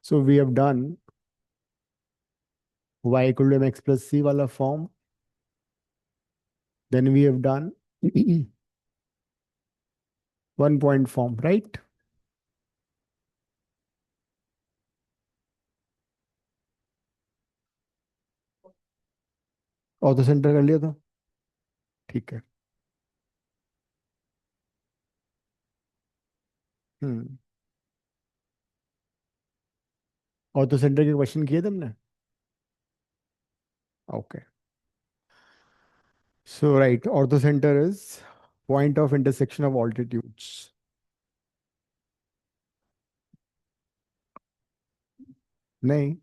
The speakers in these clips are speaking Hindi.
So we have done y equal to mx plus c wala form. Then we have done 1 point form, right? Ortho centre कर लिया था, ठीक है। हम्म ऑर्थो सेंटर के क्वेश्चन किए तुमने? Okay, so right, ortho centre is point of intersection of altitudes. नहीं,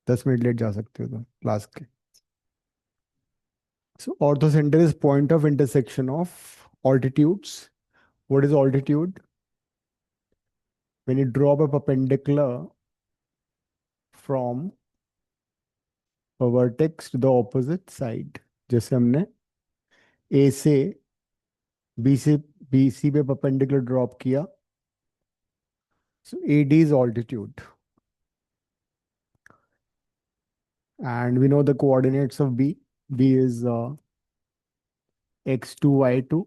10 मिनट लेट जा सकते हो तुम क्लास के। So orthocenter is point of intersection of altitudes. What is altitude? When you draw a perpendicular from a vertex to the opposite side. जैसे हमने A से B C पे perpendicular drop किया. So AD is altitude. And we know the coordinates of B. B is x2, y2.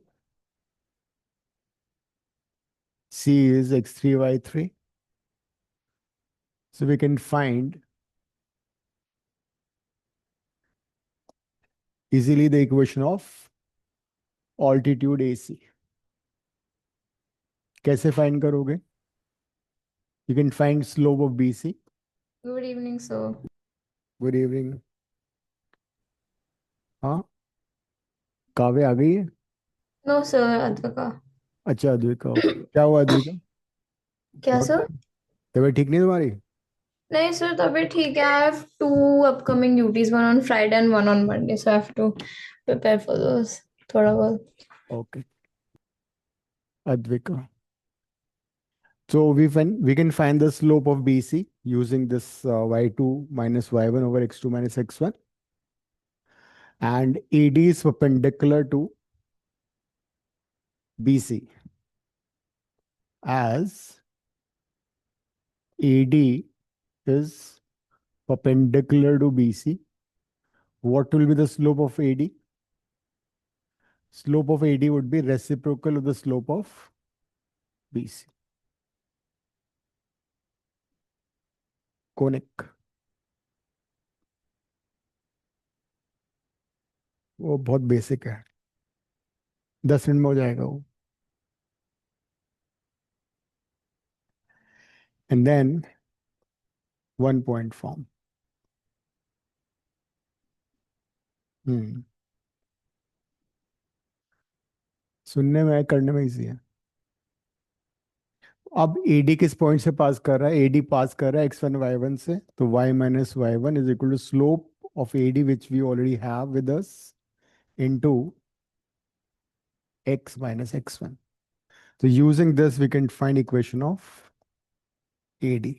C is x3, y3. So we can find easily the equation of altitude AC. कैसे फाइंड करोगे? You can find slope of BC. Good evening, sir. Good evening. हाँ, काव्य आ गई है? No, sir, Advika. अच्छा, अद्विका, ओके। क्या हुआ अद्विका? क्या बहुत सर? तबीयत ठीक नहीं तुम्हारी? नहीं सर, तबीयत ठीक है. I have two upcoming duties, one on Friday and one on Monday, so I have to prepare for those. थोड़ा बहुत. Okay, Advika. So we can find the slope of BC using this y2 minus y1 over x2 minus x1, and AD is perpendicular to BC as AD is perpendicular to BC. What will be the slope of AD? Slope of AD would be reciprocal of the slope of BC. Conic. वो बहुत बेसिक है, 10 मिनट में हो जाएगा वो। And then 1 point form. सुनने में करने में इजी है। अब एडी किस पॉइंट से पास कर रहा है? एडी पास कर रहा है x1 y1 से, तो y minus y1 is equal to slope of AD which we already have with us into x minus x1. So using this we can find equation of AD.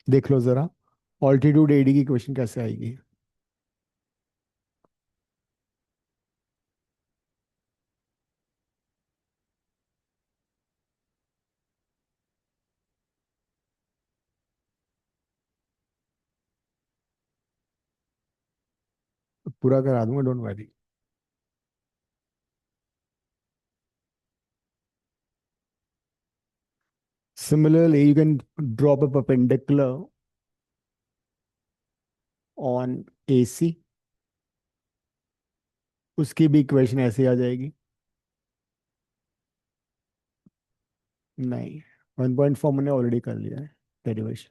देख लो जरा, ऑल्टीट्यूड AD की इक्वेशन कैसे आएगी? पूरा करा दूंगा, don't worry. Similarly, you can drop a perpendicular on AC. उसकी भी इक्वेशन ऐसे आ जाएगी। नहीं, 1.4 मैंने ऑलरेडी कर लिया है डेरिवेशन,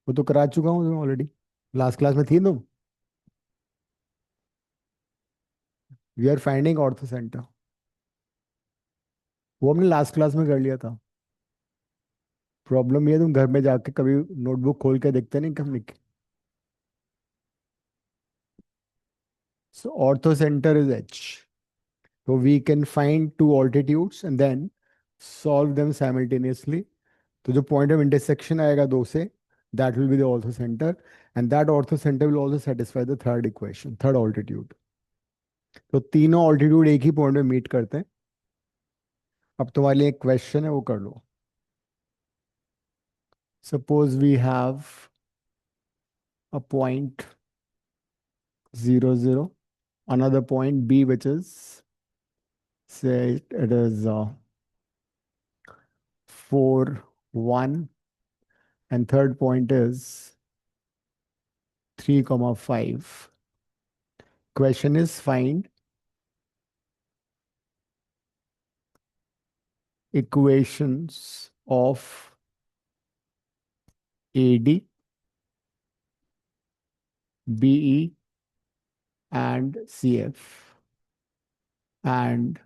वो तो करा चुका हूँ ऑलरेडी, लास्ट क्लास में थी तुम। We are finding orthocentre, वो हमने लास्ट क्लास में कर लिया था। प्रॉब्लम ये है, तुम घर में जाके कभी नोटबुक खोल के देखते नहीं कब लिखे। So orthocentre is H, so we can find two altitudes and then solve them simultaneously. तो जो point of intersection आएगा दो से, that will be the ortho center, and that ortho center will also satisfy the third equation, third altitude. तो तीनों altitude एक ही point में meet करते हैं, अब तुम्हारे लिए एक क्वेश्चन है, वो कर लो. Suppose we have a point 0 0, another point b which is, say it is 4 1, and third point is 3 5. Question is, find equations of AD, BE and CF, and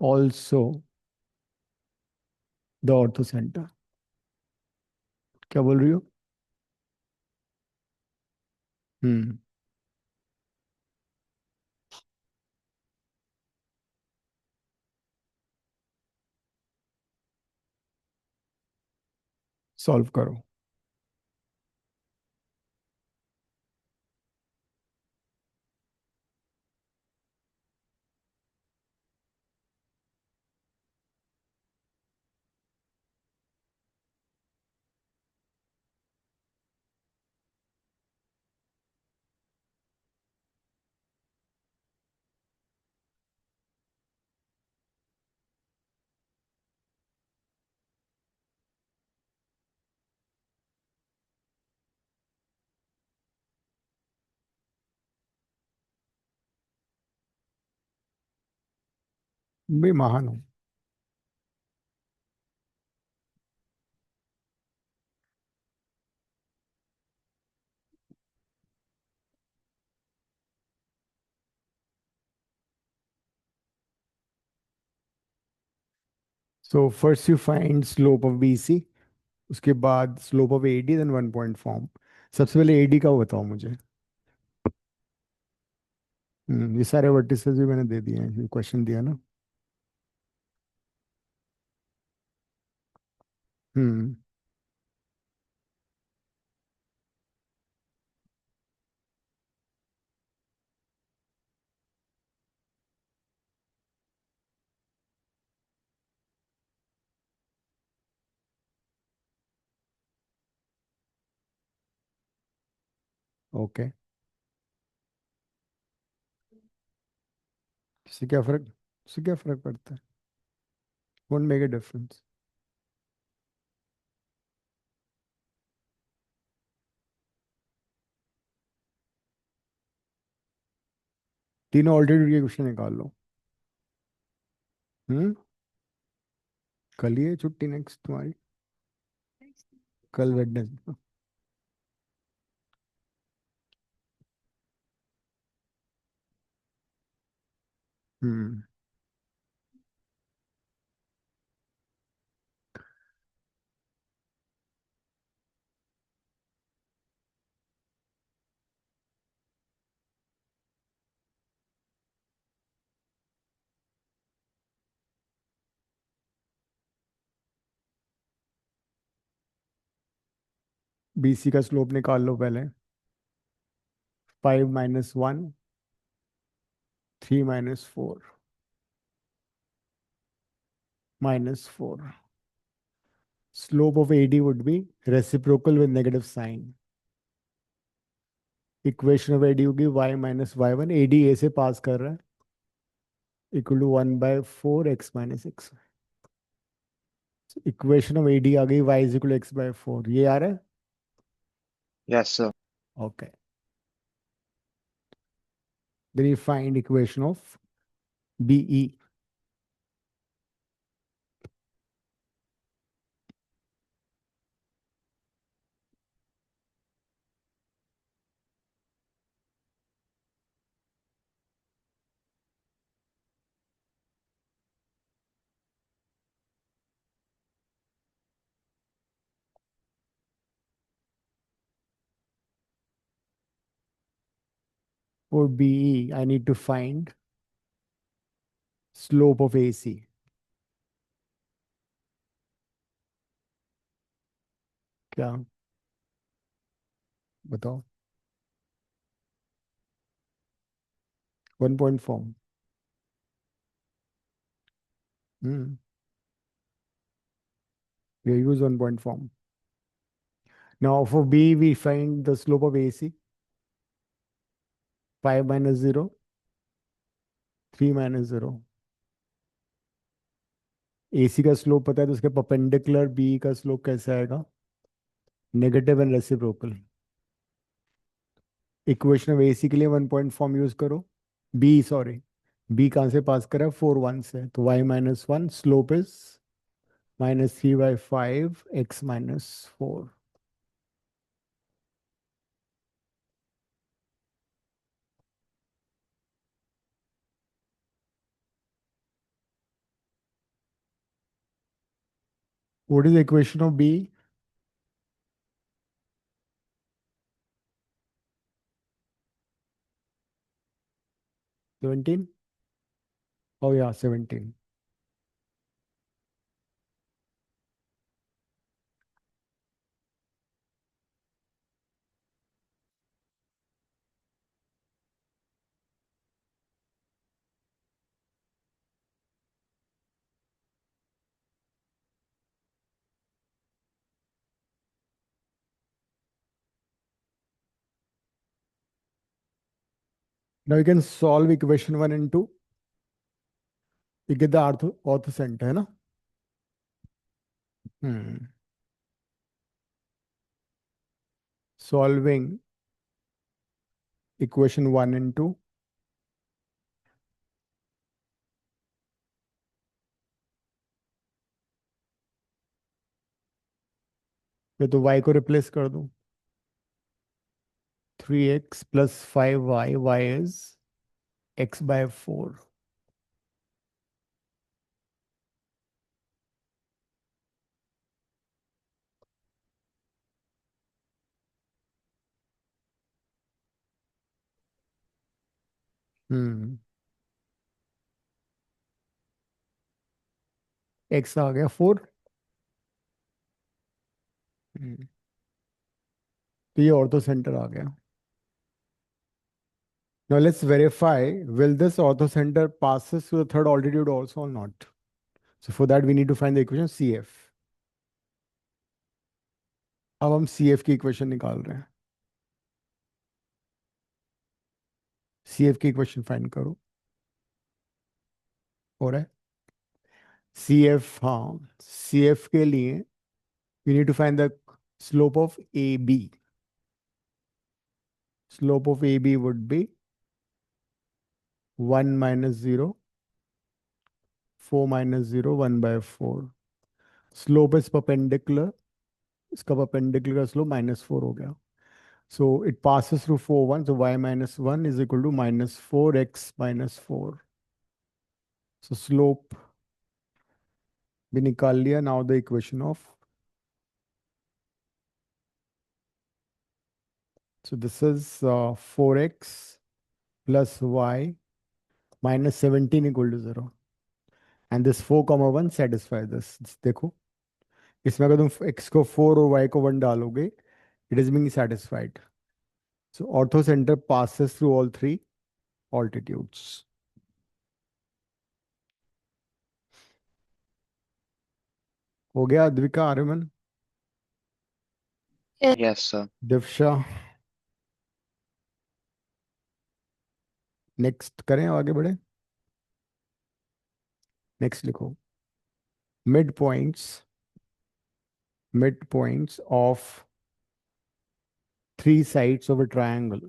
also the orthocenter. क्या बोल रही हो? हम्म. सॉल्व करो. भी महान हूँ. So first you find slope of BC, उसके बाद slope of AD, then 1 point form. सबसे पहले एडी का बताओ मुझे. ये सारे वर्टिसेस भी मैंने दे दिए हैं, क्वेश्चन दिया ना. हम्म. ओके. इससे क्या फर्क पड़ता है? Won't make a difference. तीनों ऑल्टीट्यूड के क्वेश्चन निकाल लो. हम्म. कल ही है छुट्टी नेक्स्ट तुम्हारी? कल वेडनेसडे. हम्म. बीसी का स्लोप निकाल लो पहले. 5 - 1, 3 - 4, -4. Slope of AD would be reciprocal with negative sign. Equation of AD होगी y - y1. AD A से पास कर रहा है, equal to 1/4 x - x. Equation of AD आ गई, y = x/4. ये आ रहा है. Yes, sir. Okay. Then you find equation of BE. For BE, I need to find slope of AC. क्या बताओ? 1 point form. Hmm. We use 1 point form. Now for B, we find the slope of AC. 5 minus 0, 3 minus 0. AC का स्लोप पता है तो उसके परपेंडिकुलर B का स्लोप कैसे आएगा? Negative and reciprocal. Equation of AC के लिए 1 point फॉर्म यूज करो. B, सॉरी, B कहाँ से पास करा? 4 1 से. तो y minus 1 slope is -3/5 x minus 4. What is the equation of B? 17? Oh yeah, 17. Now you can solve equation 1 and 2. You get the ortho center, है ना? Solving equation 1 and 2. ये तो y को रिप्लेस कर दूं. 3x plus 5y, y is x by 4. x आ गया 4. तो ये ortho center आ गया. Now let's verify, will this ortho center passes through the third altitude also or not? So for that we need to find the equation CF. अब हम CF की इक्वेशन निकाल रहे हैं. CF की इक्वेशन फाइंड करो. हो रहा है? CF, हाँ, CF के लिए we need to find the slope of AB. Slope of AB would be 1 minus 0, 4 minus 0, 1 by 4. Slope is perpendicular. इसका perpendicular का slope -4 हो गया. So it passes through 4 1. So y minus 1 is equal to -4x minus 4. So slope भी निकाल लिया. Now the equation of, so this is 4x plus y minus 17 equal to 0. And this 4 comma 1 satisfy this. देखो, इसमें अगर तुम x को 4 और y को 1 डालोगे, it is being satisfied. So ortho center passes through all three altitudes. हो गया Advika, Aryaman, Yes, sir. Divsha? Next करें, आगे बढ़े. नेक्स्ट लिखो. midpoints of three sides of a triangle.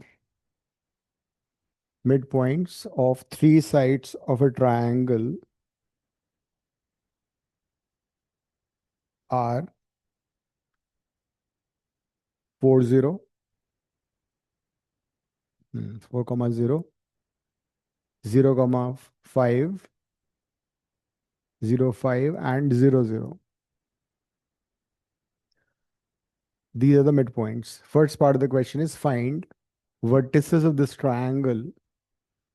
Midpoints of three sides of a triangle are 4 0, 4 comma 0, 0 comma 5, 0 5 and 0 0. These are the midpoints. First part of the question is find vertices of this triangle.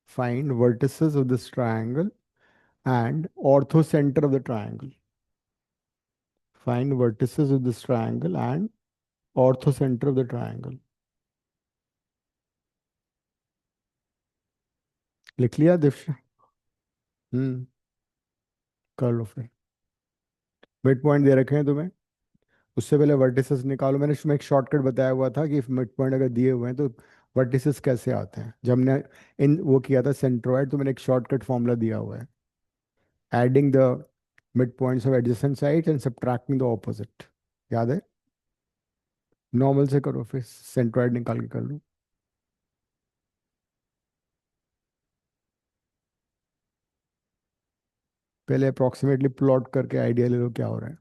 Find vertices of this triangle and orthocenter of the triangle. Find vertices of this triangle and orthocenter of the triangle. लिख लिया दिव्या? कर लो फिर। मिड पॉइंट दे रखे हैं तुम्हें, उससे पहले वर्टिसेस निकालो। मैंने इसमें एक शॉर्टकट बताया हुआ था कि मिड पॉइंट अगर दिए हुए हैं तो वर्टिसेस कैसे आते हैं। जब हमने इन वो किया था सेंट्रोइड, तो मैंने एक शॉर्टकट फॉर्मूला दिया हुआ है, adding the mid points of adjacent sides and subtracting the opposite. याद है? नॉर्मल से करो, फिर सेंट्रोइड निकाल के कर लो। पहले अप्रोक्सीमेटली प्लॉट करके आइडिया ले लो क्या हो रहा है।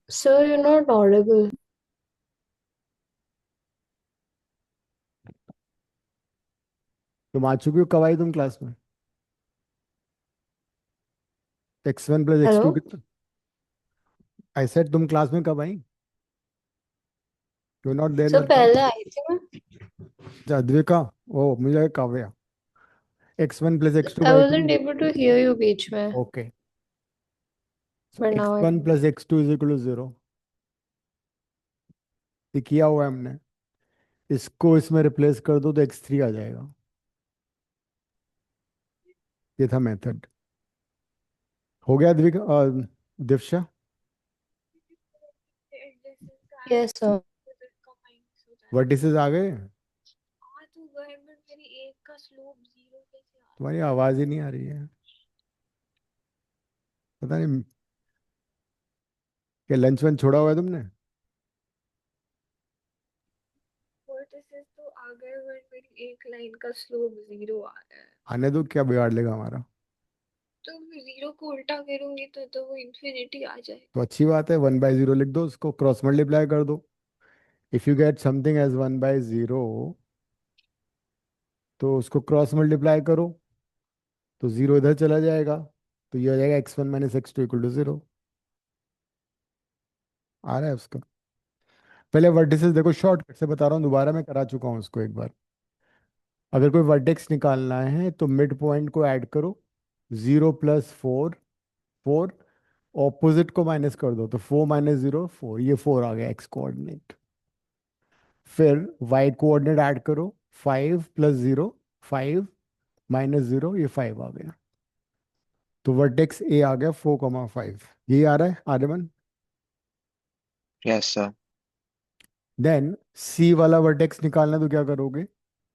Sir, you're not audible. तुम आ चुकी हो, कब आई तुम क्लास में? x1 + x2 Hello? कितना? आई सेड तुम क्लास में कब आई? You not there in Sir, the class? पहले आई थी मैं. अद्विका, ओ मुझे लगा Kavya. x1 + x2 I by wasn't 2। able to hear you बीच में, okay, so but now I x1 can. + x2 = 0। ये किया हुआ है हमने। इसको इसमें रिप्लेस कर दो तो x3 आ जाएगा। ये था मेथड। हो गया अद्विका, दिव्शा? Yes, sir. वर्टिसेस आ गए? तुम्हारी आवाज ही नहीं आ रही है, पता नहीं क्या। लंच वंच छोड़ा हुआ है तुमने? वर्टिसेस तो आ गए बट मेरी एक लाइन का स्लोप 0 आ रहा है। आने दो, क्या बिगाड़ लेगा हमारा। तो मैं 0 को उल्टा करूंगी तो वो इन्फिनिटी आ जाए। तो अच्छी बात है, 1/0 लिख दो, उसको क्रॉस मल्टीप्लाई कर दो। If you get something as 1/0 तो उसको क्रॉस मल्टीप्लाई करो, तो 0 इधर चला जाएगा, तो ये हो जाएगा x1 - x2 = 0। आ रहा है उसका? पहले वर्टिसेस देखो, शॉर्टकट से बता रहा हूँ, दोबारा मैं करा चुका हूँ उसको एक बार। अगर कोई वर्टेक्स निकालना है तो मिड पॉइंट को ऐड करो, 0 + 4, 4, ऑपोजिट को माइनस कर दो, तो 4 - 0 4, ये 4 आ गया एक्स कोऑर्डिनेट। फिर वाई कोऑर्डिनेट ऐड करो, 5 + 0 5, -0 ये 5 आ गया। तो वर्टेक्स ए आ गया 4,5। यही आ रहा है आर्यमन? Yes, sir. देन सी वाला वर्टेक्स निकालना, तो क्या करोगे?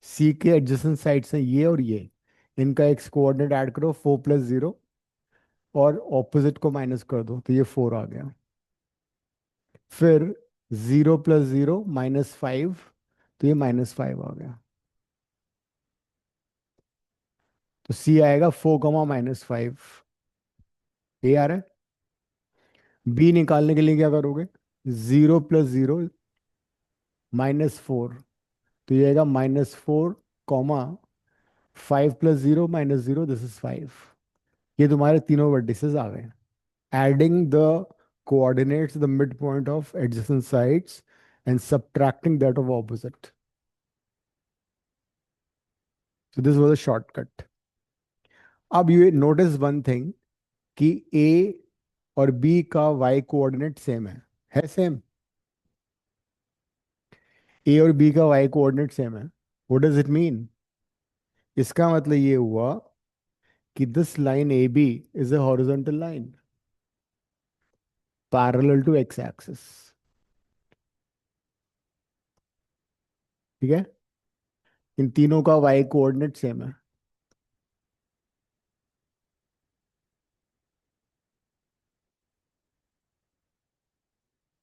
सी के एडजेसेंट साइड्स हैं ये और ये, इनका एक्स कोऑर्डिनेट ऐड करो, 4 + 0, और ऑपोजिट को माइनस कर दो, तो ये 4 आ गया। फिर 0 + 0 -5, तो ये -5 आ गया। तो सी आएगा 4, -5। ये आ रहा है? बी निकालने के लिए क्या करोगे? 0 + 0 -4, तो ये आएगा -4, 5 + 0 -0, दिस इज 5। ये तुम्हारे तीनों वर्टिसेस आ गए। Adding the coordinates the midpoint of adjacent sides and subtracting that of opposite. So this was a shortcut. अब ये notice one thing कि A और B का y कोऑर्डिनेट सेम है सेम? A और B का y कोऑर्डिनेट सेम है। What does it mean? इसका मतलब ये हुआ कि this line AB is a horizontal line parallel to x axis. ठीक है, इन तीनों का y कोऑर्डिनेट सेम है।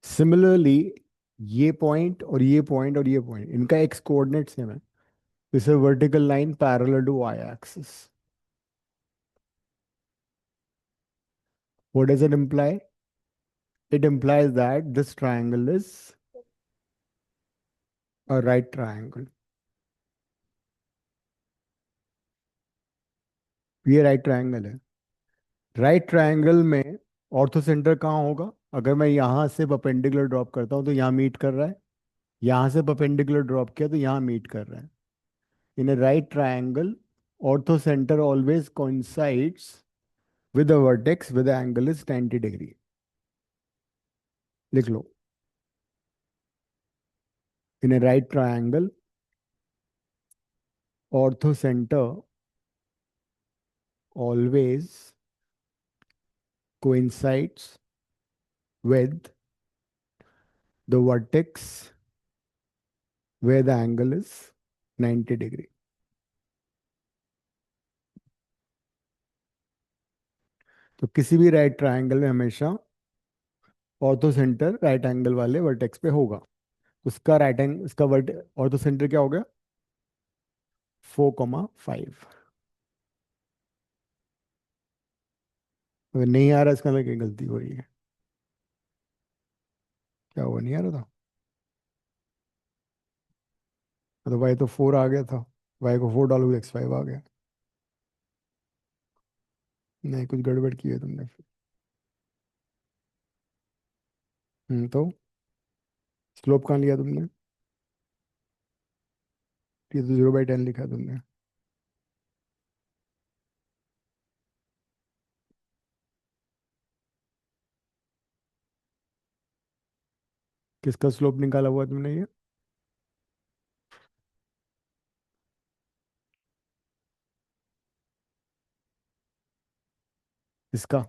सिमिलरली ये पॉइंट और ये पॉइंट और ये पॉइंट, इनका x कोऑर्डिनेट सेम है। This is vertical line parallel to y axis. What does it imply? It implies that this triangle is a right triangle. ये राइट ट्रायंगल है। राइट ट्रायंगल में ऑर्थो सेंटर कहाँ होगा? अगर मैं यहाँ से परपेंडिकुलर ड्रॉप करता हूँ तो यहाँ मीट कर रहा है, यहाँ से परपेंडिकुलर ड्रॉप किया तो यहाँ मीट कर रहा है। इन a right triangle, ortho center always coincides with the vertex with the angle is 90 degree। लिख लो, in a right triangle, ortho center always coincides with the vertex where the angle is 90 degree। तो किसी भी राइट ट्रायंगल में हमेशा ऑर्थो सेंटर राइट एंगल वाले वर्टेक्स पे होगा। उसका राइट एंग इसका वर्ट ऑर्थो सेंटर क्या हो गया? 4,5। अगर नहीं आ रहा इसका मतलब कहीं गलती हो रही है। क्या हुआ, नहीं आ रहा था? तो y तो 4 आ गया था, y को 4 डालोगे x5 आ गया। नहीं, कुछ गड़बड़ की है तुमने फिर। तो स्लोप कहाँ लिया तुमने? ये तो 0/10 लिखा है तुमने। किसका स्लोप निकाला हुआ तुमने ये? इसका?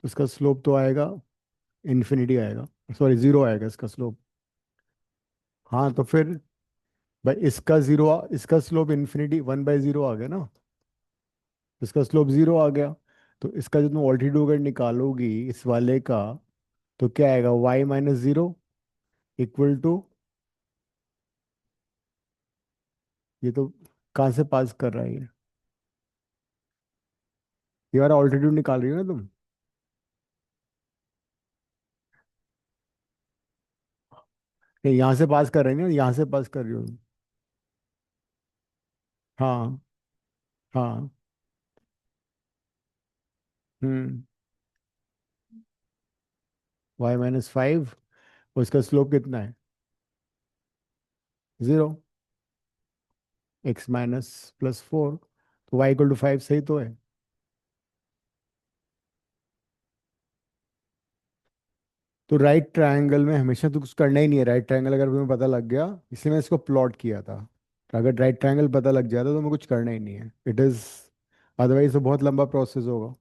तो इसका स्लोप तो आएगा, इन्फिनिटी आएगा, सॉरी 0 आएगा इसका स्लोप। हाँ तो फिर भाई इसका 0, इसका स्लोप इन्फिनिटी 1/0 आ गया ना, इसका स्लोप 0 आ गया। तो इसका जो तुम ऑल्टीट्यूड अगर निकालोगी इस वाले का, तो क्या आएगा, y-0 इक्वल टू, ये तो कहाँ से पास कर रहा है ये वाला ऑल्टीट्यूड निकाल रही हो ना तुम? नहीं, यहाँ से पास कर रही हो, यहाँ से पास कर रही हो। हाँ। हाँ। हम्म। y-5, उसका स्लोप कितना है? 0। x-+4, तो y = 5 सही तो है। तो राइट ट्रायंगल में हमेशा तो कुछ करना ही नहीं है, राइट ट्रायंगल अगर तुम्हें पता लग गया, इसलिए मैं इसको प्लॉट किया था। तो अगर राइट ट्रायंगल पता लग जाता तो हमें कुछ करना ही नहीं है, इट इज, अदरवाइज तो बहुत लंबा प्रोसेस होगा।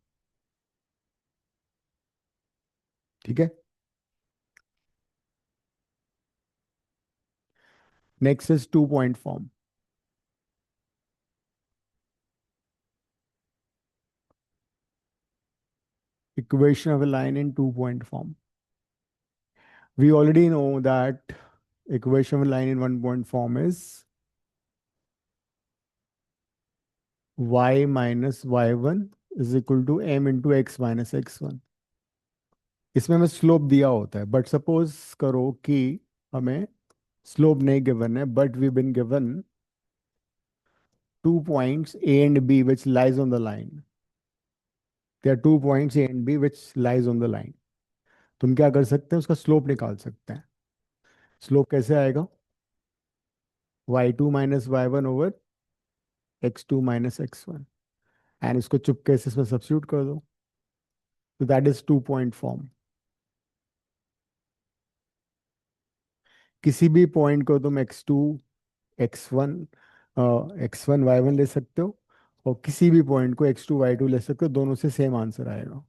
ठीक है। Next is 2 point form. Equation of a line in 2 point form. We already know that equation of a line in 1 point form is y minus y1 is equal to m into x minus x1। इसमें हमें स्लोप दिया होता है, बट सपोज करो कि हमें स्लोप नहीं गिवन है, but we been given 2 points a and b which lies on the line। there are 2 points a and b which lies on the line। तुम क्या कर सकते हैं, उसका स्लोप निकाल सकते हैं। स्लोप कैसे आएगा, y2 - y1/x2 - x1, एंड इसको चुपके से इसमें सब्स्टिट्यूट कर दो, तो दैट इज 2 पॉइंट फॉर्म। किसी भी पॉइंट को तुम x1 x1 y1 ले सकते हो, और किसी भी पॉइंट को x2 y2 ले सकते हो, दोनों से सेम आंसर आएगा।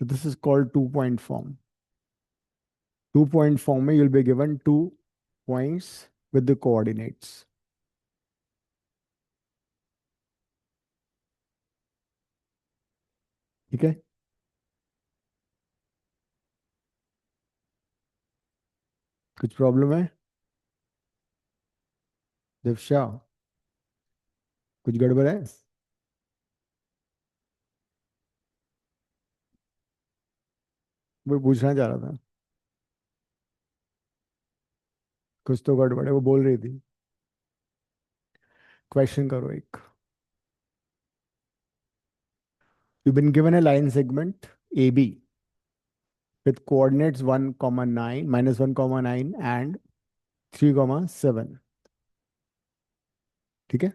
तो this is called 2 point form. 2 point form में you'll be given 2 points with the coordinates. ठीक है। कुछ प्रॉब्लम है दिव्या? कुछ गड़बड़ है? वो पूछना चाह रहा था, कुछ तो गड़बड़ है वो बोल रही थी। क्वेश्चन करो एक। You been given A line segment AB with coordinates 1, 9 -1, 9 and 3, 7। ठीक है।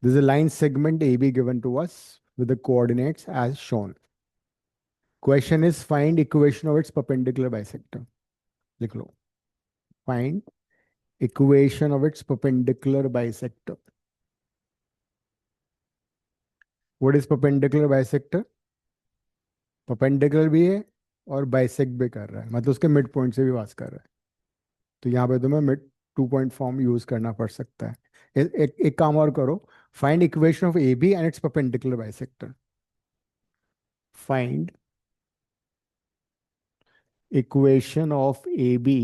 There's a line segment AB given to us with the coordinates as shown। Question is find equation of its perpendicular bisector। लिख लो, find equation of its perpendicular bisector। What is perpendicular bisector? perpendicular भी है और बाइसेक्ट भी कर रहा है, मतलब उसके मिड पॉइंट से भी पास कर रहा है। तो यहाँ पे तुम्हें मिड 2 पॉइंट फॉर्म यूज करना पड़ सकता है। एक काम और करो, find equation of A B and its perpendicular bisector. Find equation of A B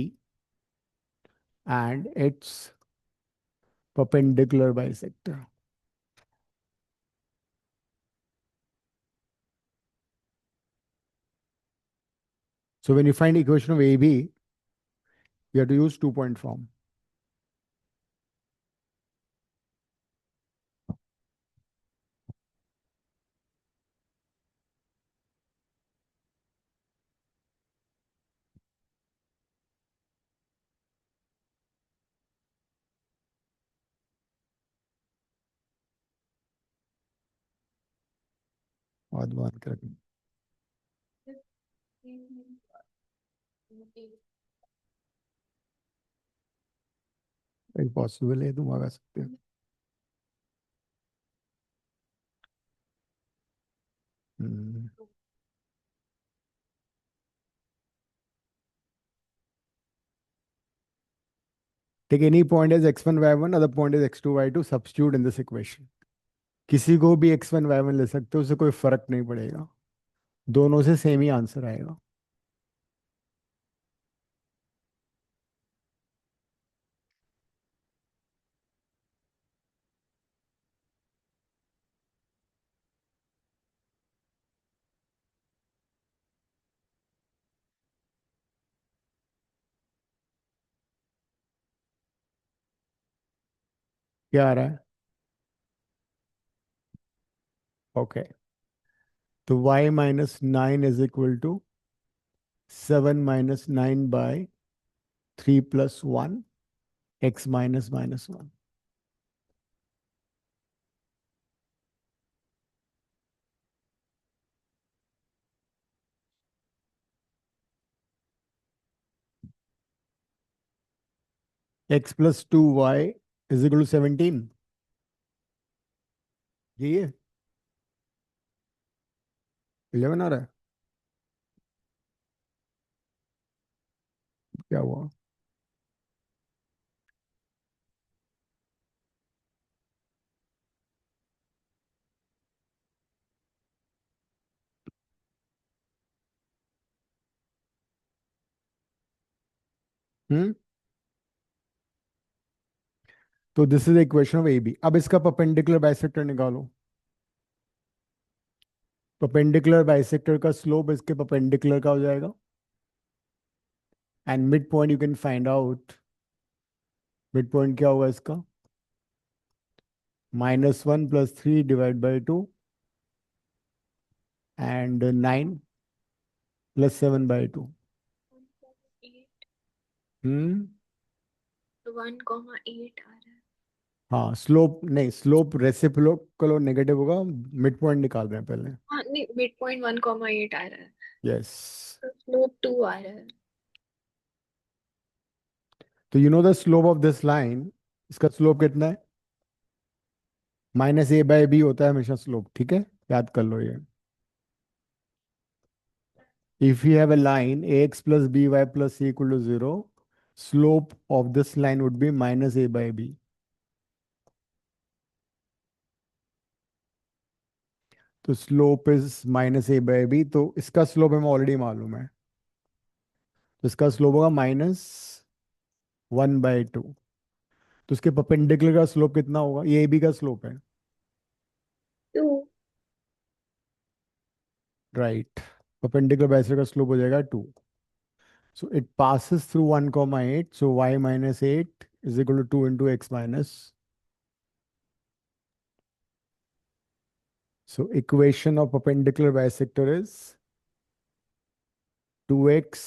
and its perpendicular bisector. So when you find equation of AB, you have to use 2-point form. और बात करें पॉसिबल है, तुम आ सकते हो। हम्म। Take any point as x1 y1, other point as x2 y2, substitute in this equation. किसी को भी x1 y1 ले सकते हो, उससे कोई फर्क नहीं पड़ेगा, दोनों से सेम ही आंसर आएगा। क्या आ रहा है? ओके, तो y minus 9 is equal to 7 minus 9 by 3 plus 1, x minus minus 1. x plus 2y is equal to 17. यही है, 11 आ रहा है, क्या हुआ? हम्म, तो this is equation of A B. अब इसका परपेंडिकुलर बाइसेक्टर निकालो। परपेंडिकुलर बाइसेक्टर का स्लोप इसके परपेंडिकुलर का हो जाएगा, and mid point you can find out. Mid point क्या होगा इसका? -1 + 3 डिवाइड बाई 2 एंड 9 + 7 बाई 2। 1,8 आ रहा है। हाँ, स्लोप नहीं, स्लोप रेसिप्रोकल और नेगेटिव होगा। मिड पॉइंट निकाल रहे हैं पहले। हाँ नहीं, मिड पॉइंट 1,8 आ रहा है, यस, स्लोप 2 आ रहा है। तो you know the slope of this line, इसका स्लोप कितना है? -a/b होता है हमेशा स्लोप, ठीक है, याद कर लो ये। If you have a line ax plus by plus c equal to 0, slope of this line would be -a/b. तो स्लोप इज -a/b, तो इसका स्लोप हमें ऑलरेडी मालूम है, तो इसका स्लोप होगा -1/2। तो इसके परपेंडिकुलर का स्लोप कितना होगा? ये ab का स्लोप है, 2 राइट। परपेंडिकुलर बाइसेक्टर का स्लोप हो जाएगा 2। So it passes through 1,8. So y minus 8 is equal to 2 into x minus. So equation of perpendicular bisector is 2x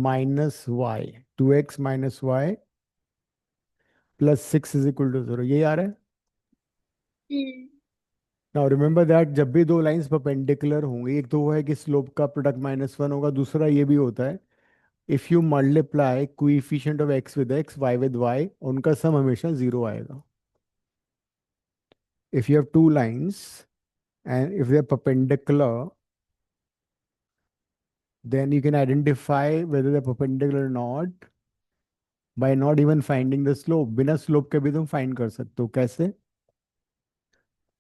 minus y. 2x minus y plus 6 is equal to 0. ये आ रहा है? Now remember that जब भी दो लाइंस परपेंडिकुलर होंगी, एक तो वो है कि स्लोप का प्रोडक्ट -1 होगा, दूसरा ये भी होता है if you multiply coefficient of x with x, y with y, उनका सम हमेशा 0 आएगा। If you have two lines and if they're perpendicular, then you can identify whether they're perpendicular or not by not even finding the slope. बिना slope के भी तुम find कर सकते हो। कैसे?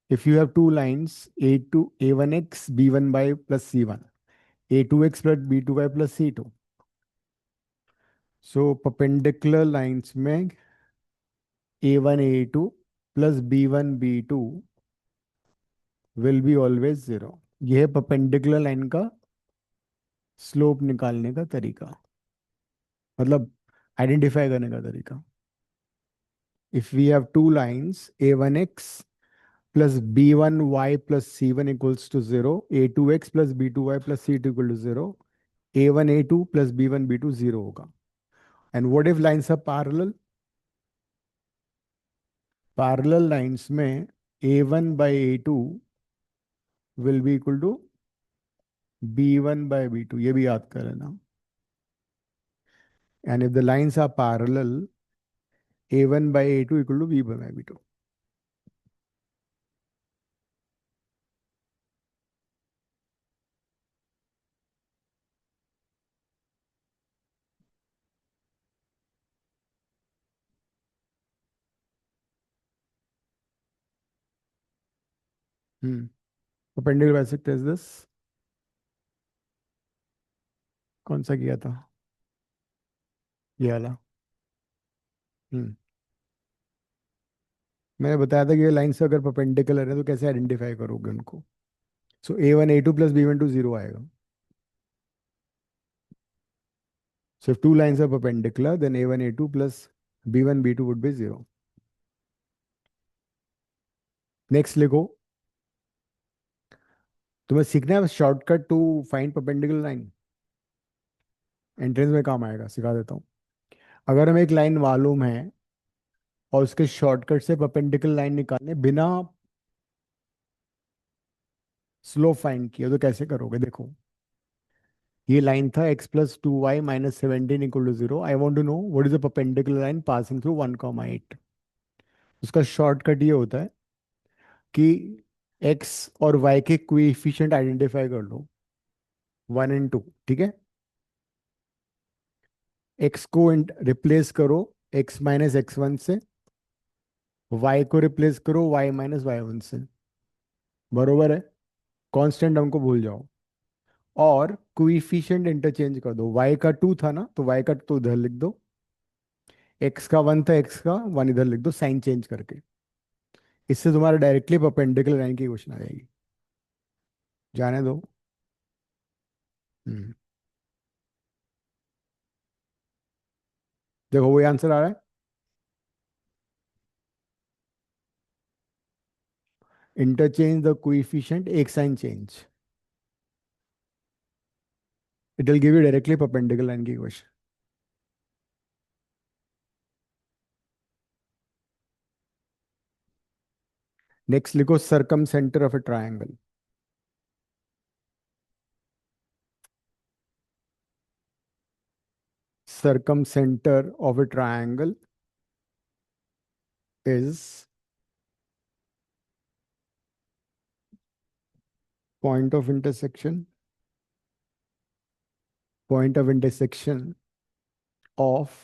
If you have two lines a1x b1y plus c1, a2x plus b2y plus c2, so perpendicular lines में a1 a2 plus b1 b2 will be always 0। यह है perpendicular line का स्लोप निकालने का तरीका, मतलब आइडेंटिफाई करने का तरीका। If we have two lines a1x plus b1y plus c1 equals to 0, a2x plus b2y plus c2 equal to 0, a1 a2 plus b1 b2 0 होगा। and what if lines are parallel? parallel lines में a1 by a2 will be equal to b1 by b2, ये भी याद कर लेना। and if the lines are parallel, a1 by a2 equal to b1 by b2। perpendicular bisector is this, कौन सा किया था, ये वाला। हम्म मैंने बताया था कि ये लाइन से अगर परपेंडिकुलर है तो कैसे आइडेंटिफाई करोगे उनको। सो a1 a2 plus b1 to 0 आएगा। So if two lines are perpendicular, then a1 a2 plus b1 b2 would be 0। Next लिखो, तुम्हें सीखना है shortcut to find perpendicular line, entrance में काम आएगा, सिखा देता हूँ। अगर हमें एक लाइन मालूम है और उसके शॉर्टकट से परपेंडिकुलर लाइन निकालने बिना स्लोप फाइंड किया तो कैसे करोगे, देखो। ये लाइन था x plus 2y minus 17 equal to 0। I want to know what is the perpendicular line passing through 1, 8। उसका शॉर्टकट ये होता है कि x और y के कोएफिशिएंट आइडेंटिफाई कर लो, 1 and 2, ठीक है। x को रिप्लेस करो x माइनस x1 से, y को रिप्लेस करो y माइनस y1 से, बरोबर है। कांस्टेंट हमको भूल जाओ और कोएफिशिएंट इंटरचेंज कर दो। y का 2 था ना, तो y का 2 इधर लिख दो, x का 1 था, x का 1 इधर लिख दो, साइन चेंज करके। इससे तुम्हारा डायरेक्टली परपेंडिकुलर लाइन की क्वेश्चन आ जाएगी। जाने दो। हम्म देखो वही आंसर आ रहा है। इंटरचेंज द कोएफिशिएंट, एक sign change, it will give you directly perpendicular line की क्वेश्चन। नेक्स्ट लिखो circumcentre of a triangle. Circumcenter of a triangle is point of intersection of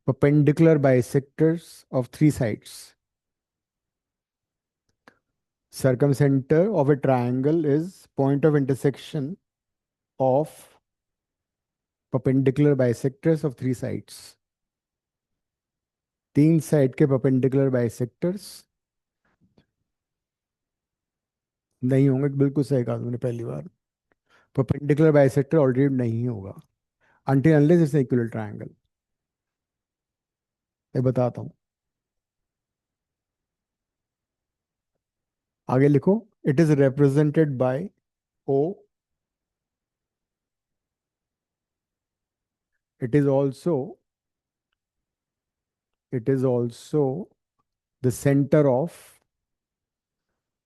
perpendicular bisectors of three sides. Circumcenter of a triangle is point of intersection of perpendicular bisectors of three sides. तीन साइड के perpendicular bisectors नहीं होंगे, बिल्कुल सही कहा तुमने पहली बार। perpendicular bisector ऑलरेडी नहीं होगा until unless it's an equilateral triangle। मैं बताता हूँ, आगे लिखो। It is represented by O। it is also it is also the center of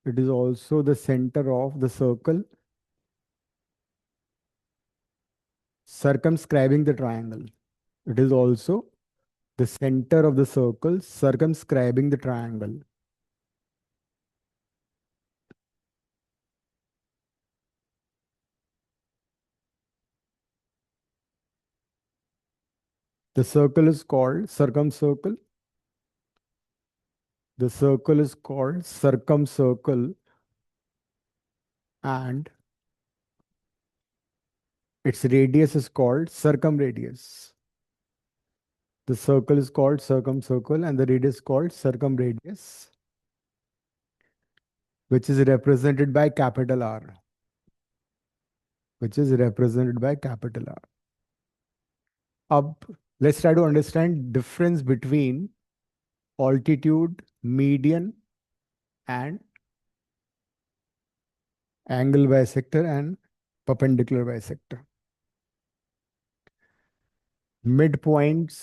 it is also the center of the circle circumscribing the triangle. It is also the center of the circle circumscribing the triangle. The circle is called circumcircle. The circle is called circumcircle, and its radius is called circumradius. The circle is called circumcircle and the radius called circumradius, which is represented by capital R. which is represented by capital R. Ab, let's try to understand difference between altitude, median, and angle bisector and perpendicular bisector. Mid points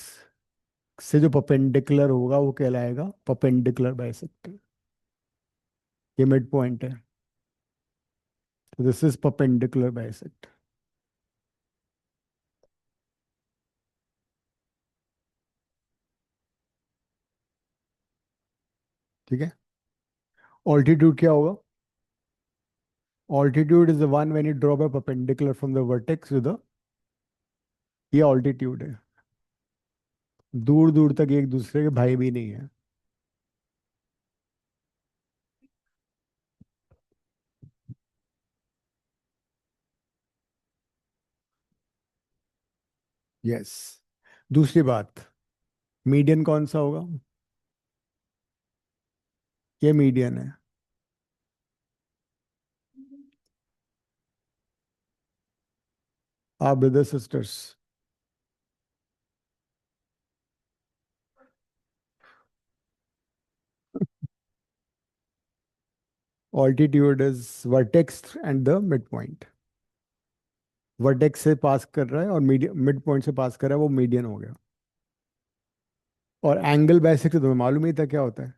से जो परपेंडिकुलर होगा वो कहलाएगा परपेंडिकुलर बाइसेक्टर. ये मिड पॉइंट है, तो दिस इज परपेंडिकुलर बाइसेक्टर. ठीक है. ऑल्टीट्यूड क्या होगा? Altitude is the one when you drop a perpendicular from the vertex to the, ये ऑल्टीट्यूड है. दूर दूर तक एक दूसरे के भाई भी नहीं है. यस. दूसरी बात, मीडियन कौन सा होगा? ये मीडियन है. आप brother sisters? Altitude is vertex and the mid point. Vertex से पास कर रहा है और मीडियन मिड पॉइंट से पास कर रहा है, वो मीडियन हो गया. और एंगल बाइसेक्टर तुम्हें मालूम ही था क्या होता है.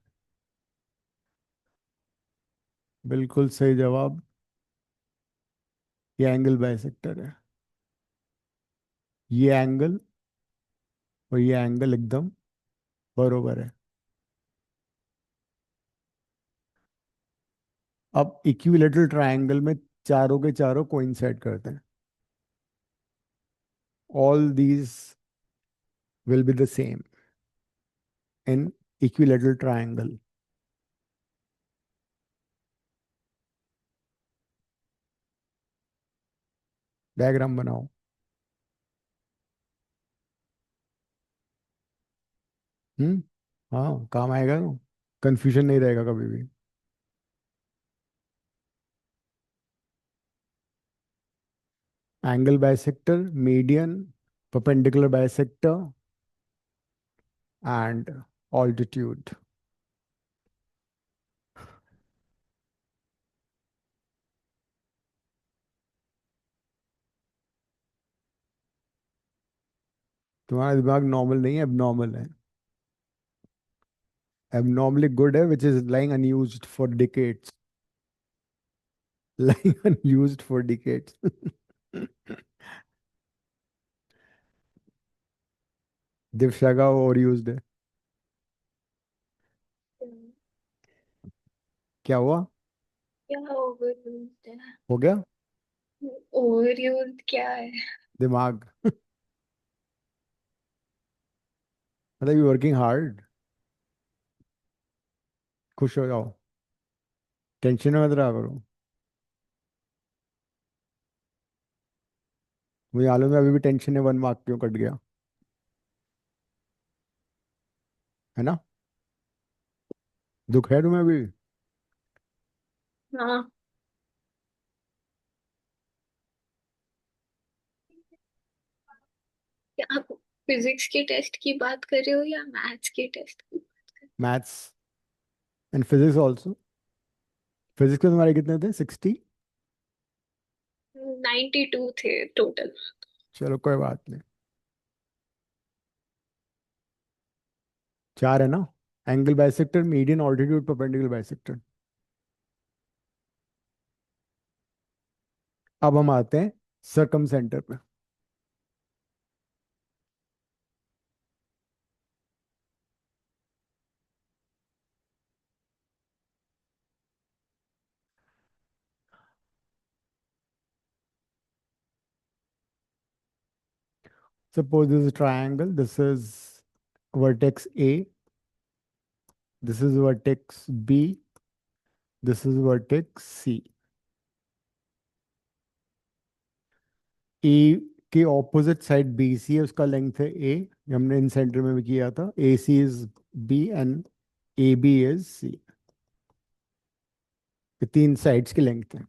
बिल्कुल सही जवाब. ये एंगल बाइसेक्टर है. ये एंगल और ये एंगल एकदम बरोबर है. अब इक्विलेटरल ट्रायंगल में चारों के चारों कोइंसाइड करते हैं. All these will be the same in equilateral triangle. Diagram बनाओ. हम्म. हाँ, काम आएगा. कंफ्यूजन नहीं रहेगा कभी भी. Angle bisector, median, perpendicular bisector, and altitude. तुम्हारा दिमाग नॉर्मल नहीं है, एबनॉर्मल है. एबनॉर्मली गुड है, which is lying unused for decades. Lying unused for decades. दिवसा का और यूज्ड है. क्या हुआ? क्या ओवरयूज्ड है? हो गया ओवरयूज्ड क्या है? दिमाग. मतलब यू वर्किंग हार्ड. खुश हो जाओ, टेंशन में मत रहा करो. मुझे मालूम है अभी भी टेंशन है, 1 मार्क क्यों कट गया, है ना? दुख है तुम्हें अभी? हाँ, क्या आप फिजिक्स के टेस्ट की बात कर रहे हो या मैथ्स के टेस्ट की? Maths and physics also. Physics में तुम्हारे कितने थे? 60? 92 थे टोटल। चलो कोई बात नहीं. 4 है ना. Angle bisector, median, altitude, perpendicular bisector. अब हम आते हैं सरकम सेंटर पे. Suppose this is a triangle. This is vertex A. This is vertex B. This is vertex C. ए के ऑपोजिट साइड बी सी है, उसका लेंथ है ए. हमने इन सेंटर में भी किया था. A C is B and A B is C. ये 3 साइड्स की लेंथ है.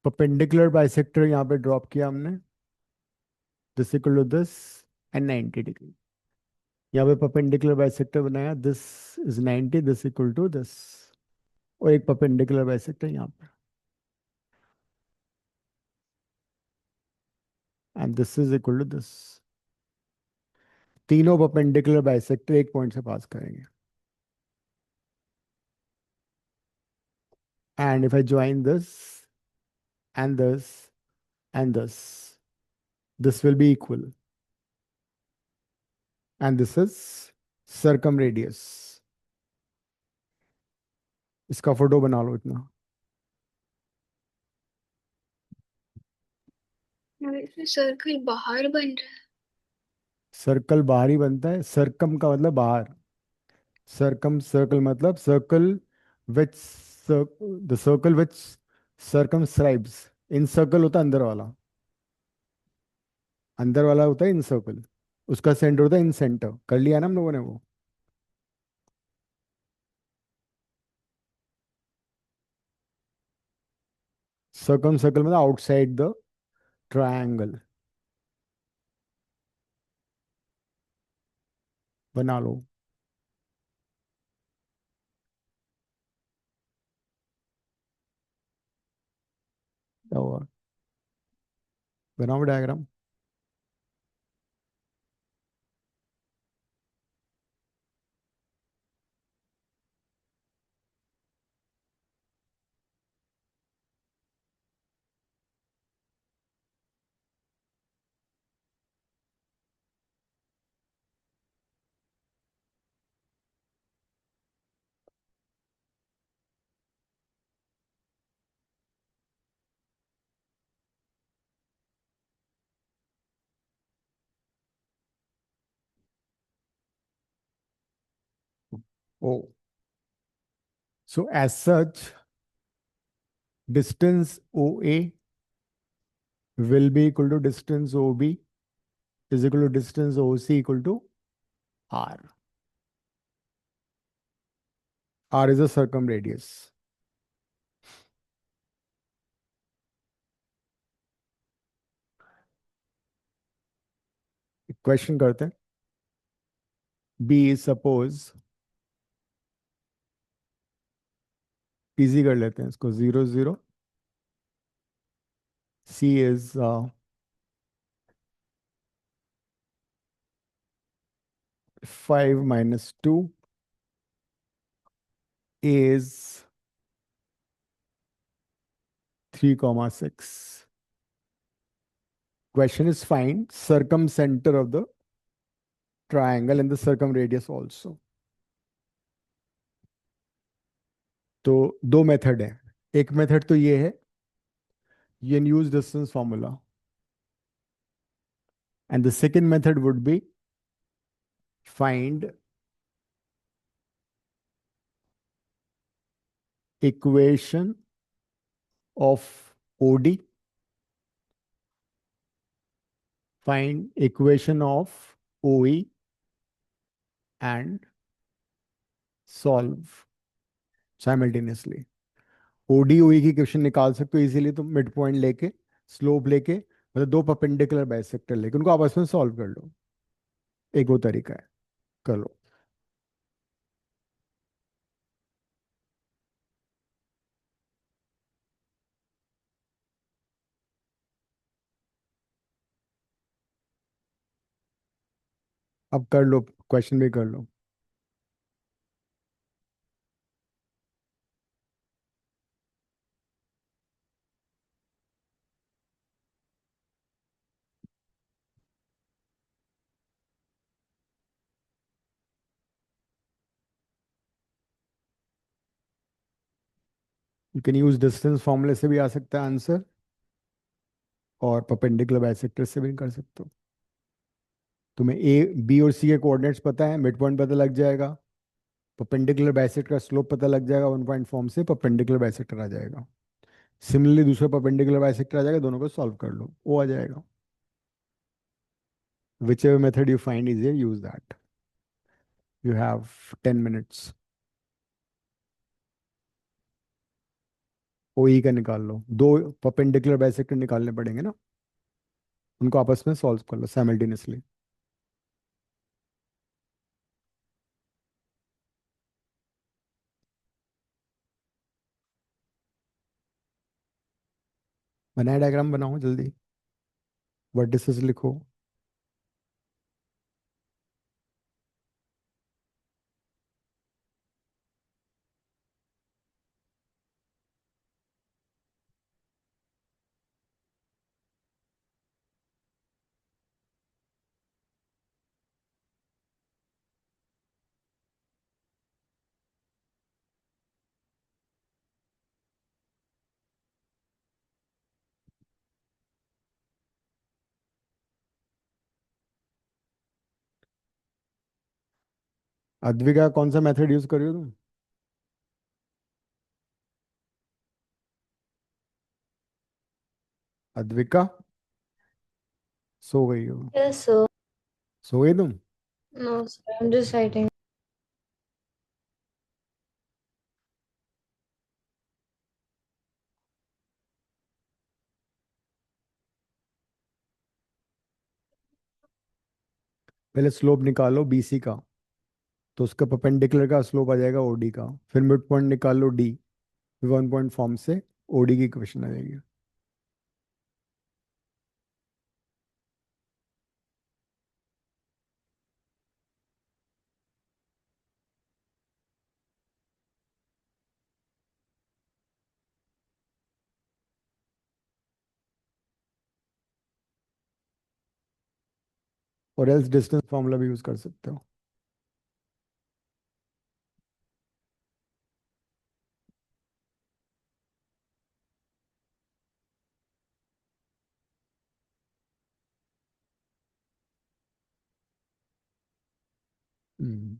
परपेंडिकुलर बाइसेक्टर यहाँ पे ड्रॉप किया हमने, this equal to this and 90 degree. यहाँ पे परपेंडिकुलर बाइसेक्टर बनाया, this is 90, this equal to this, और एक परपेंडिकुलर बाइसेक्टर यहाँ पे, and this is equal to this. तीनों परपेंडिकुलर बाइसेक्टर एक पॉइंट से पास करेंगे, and if I join this and this and this will be equal, and this is circumradius। इसका फोटो बना लो इतना। और इसमें सर्कल बाहर बन रहा है। सर्कल बाहर ही बनता है, सर्कम का मतलब बाहर, सर्कम सर्कल मतलब circle which, the circle which circumscribes, incircle होता है अंदर वाला, अंदर वाला होता है इन सर्कल, उसका सेंटर होता है इन सेंटर। कर लिया ना हम लोगों ने वो। सर्कम सर्कल मतलब आउटसाइड द ट्रायंगल। बना लो। क्या हुआ? बनाओ diagram. O, so as such, distance OA will be equal to distance OB is equal to distance OC equal to R. R is a circumradius. Question करते हैं। B is suppose, इजी कर लेते हैं इसको, 0 0। C is 5 minus 2. A is 3, 6. Question is find circumcenter of the triangle and the circumradius also. तो दो मेथड है। एक मेथड तो ये है, you can use distance formula, and the second method would be find equation of OD, find equation of OE and solve simultaneously। OD OE की क्वेश्चन निकाल सकते हो इजीली तुम, मिड पॉइंट लेके, स्लोप लेके, मतलब दो परपेंडिकुलर बाइसेक्टर लेके उनको आपस में सॉल्व कर लो। एक वो तरीका है, कर लो। अब कर लो, क्वेश्चन भी कर लो। यू कैन यूज डिस्टेंस फॉर्मूले से भी आ सकता है आंसर, और परपेंडिकुलर बाइसेक्टर से भी कर सकते हो। तुम्हें ए बी और सी के कोऑर्डिनेट्स पता है, मिड पॉइंट पता लग जाएगा, परपेंडिकुलर बाइसेक्टर का स्लोप पता लग जाएगा, 1 पॉइंट फॉर्म से परपेंडिकुलर बाइसेक्टर आ जाएगा। सिमिलरली दूसरा परपेंडिकुलर बाइसेक्टर आ जाएगा, दोनों को सॉल्व कर लो, वो आ जाएगा। whichever method you find easier, use that। You have 10 minutes। OE का निकाल लो, दो परपेंडिकुलर बाइसेक्टर निकालने पड़ेंगे ना, उनको आपस में सॉल्व कर लो साइमल्टेनियसली। बनाया डायग्राम, बनाओ जल्दी, वर्टिसेस लिखो। अद्विका कौन सा मेथड यूज कर रही हो तुम? अद्विका, सो गई हो? Yes, sir. सो गई तुम? No, sir. I'm just writing. पहले स्लोप निकालो BC का, तो उसका परपेंडिकुलर का स्लोप आ जाएगा OD का, फिर मिड पॉइंट निकाल लो D, 1 पॉइंट फॉर्म से OD की इक्वेशन आ जाएगी। और एल्स डिस्टेंस फॉर्मूला भी यूज कर सकते हो। हम्म,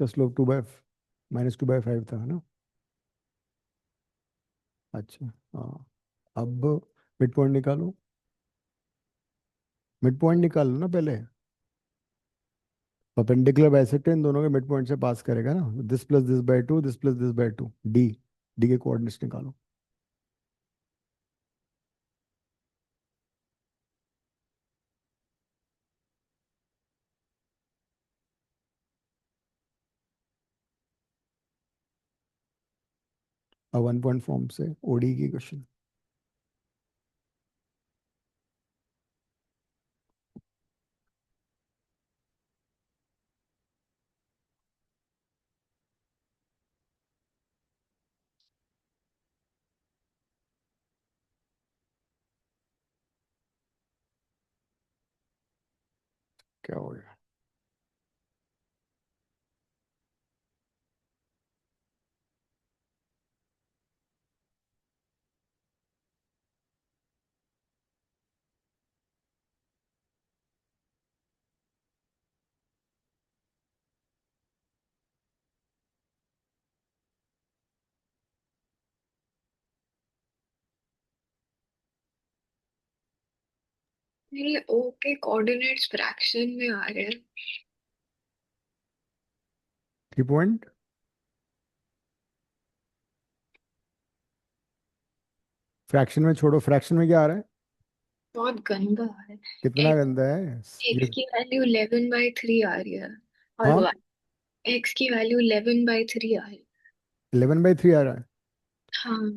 तो स्लोप -2/5 था ना? अच्छा, हाँ। अब मिड पॉइंट निकालो, मिड पॉइंट निकाल लो ना पहले। परपेंडिकुलर बाइसेक्टर इन दोनों के मिड पॉइंट से पास करेगा ना, this plus this by two, this plus this by two, D, D के कोऑर्डिनेट्स निकालो। अब 1 पॉइंट फॉर्म से OD की क्वेश्चन। क्या हो गया? मेरे ओ के कोऑर्डिनेट्स फ्रैक्शन में आ रहे हैं। 3 पॉइंट, फ्रैक्शन में छोड़ो, फ्रैक्शन में क्या आ रहा है? बहुत गंदा है। कितना एक्स गंदा है ये? एक्स की वैल्यू 11/3 आ रही है हाँ, और एक्स की वैल्यू 11/3 आ रही है। 11/3 आ रहा है। हाँ,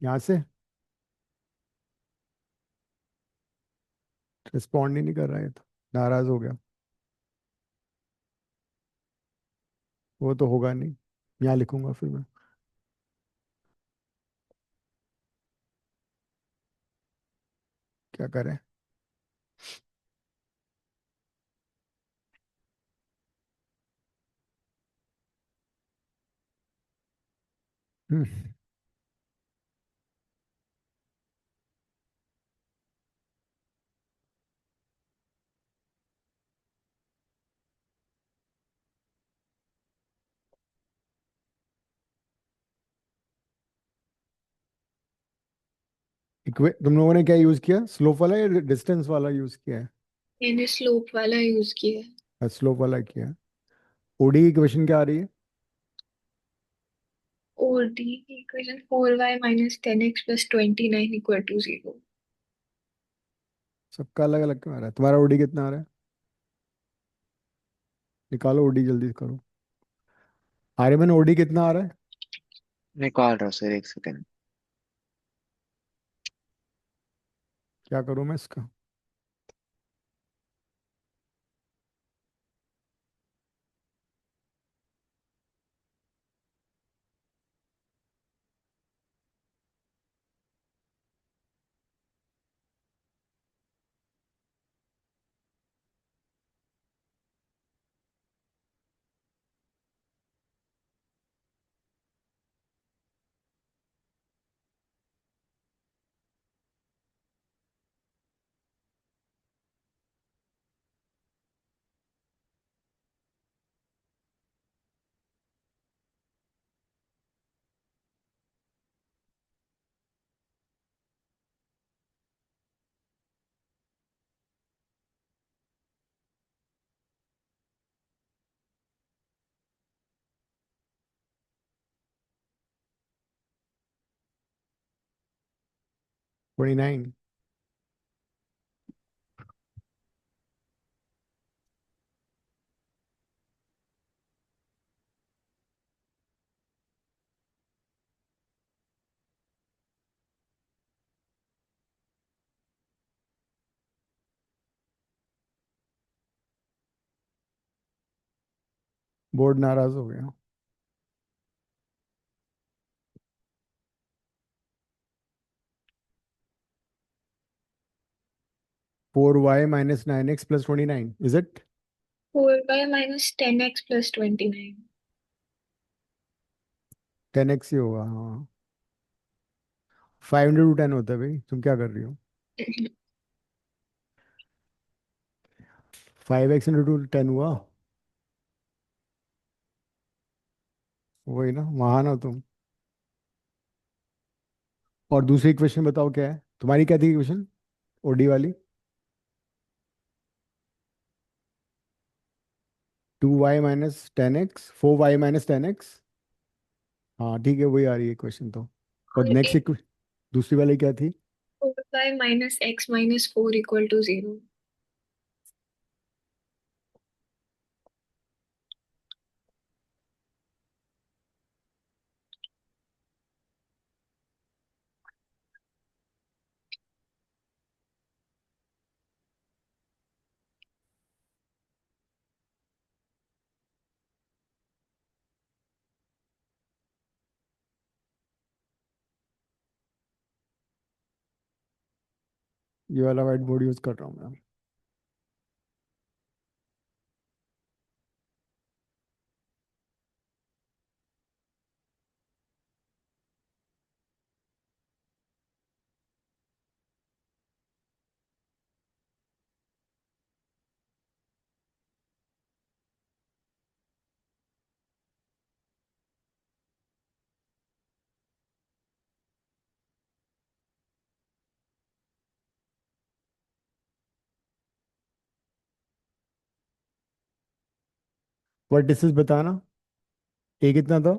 यहाँ से रिस्पॉन्ड ही नहीं कर रहा है, तो नाराज हो गया। वो तो होगा नहीं, यहाँ लिखूंगा फिर मैं। क्या करें? हम्म, तुम लोगों ने क्या यूज किया, स्लोप वाला या डिस्टेंस वाला यूज किया है? मैंने स्लोप वाला यूज किया है। स्लोप वाला किया है। ओडी की इक्वेशन क्या आ रही है? OD की equation 4y minus 10x plus 29 equal to 0। सबका अलग अलग क्यों आ रहा है? तुम्हारा ओडी कितना आ रहा है? निकालो ओडी, जल्दी करो। आर्यमन, ओडी कितना आ रहा है? निकाल रहा हूँ सर, एक सेकंड। क्या करूं मैं इसका? Twenty nine. बोर्ड नाराज हो गया। 4y minus 9x plus 29, is it? 4y minus 10x plus 29। 10x ही होगा, हाँ। 5 into 10 होता है भाई, तुम क्या कर रही हो? 5x into 10 हुआ। वही ना, महान हो तुम। और दूसरी इक्वेशन बताओ क्या है तुम्हारी, क्या थी इक्वेशन ओडी वाली? 2y minus 10x, 4y minus 10x। हाँ ठीक है, वही आ रही है इक्वेशन तो। और और नेक्स्ट एक इक्वेशन दूसरी वाली क्या थी? 4y minus x minus 4 equal to 0। ये वाला वाइट बोर्ड यूज कर रहा हूँ मैं। वर्टिसेस बताना। ए कितना था?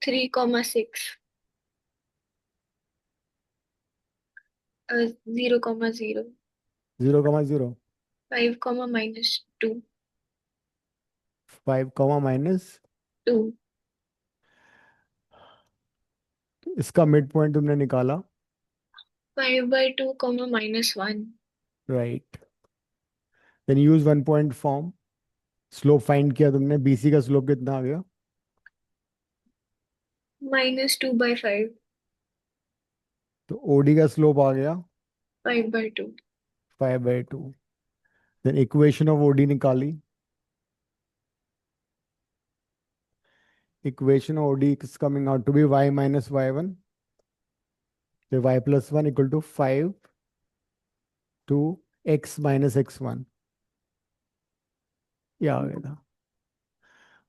3,6। 0,0। 0,0। 5, minus 2। 5 minus 2। तो इसका मिड पॉइंट तुमने निकाला, 5/2, -1. Right. Then use one point form, slope find किया तुमने, बीसी का स्लोप कितना आ गया? -2/5. तो ओडी का स्लोप आ गया 5/2. 5/2। देन इक्वेशन ऑफ ओडी निकाली, equation of OD is coming out to be y minus y1, so y plus 1 equal to 5 to x minus x1, ये आ गया था।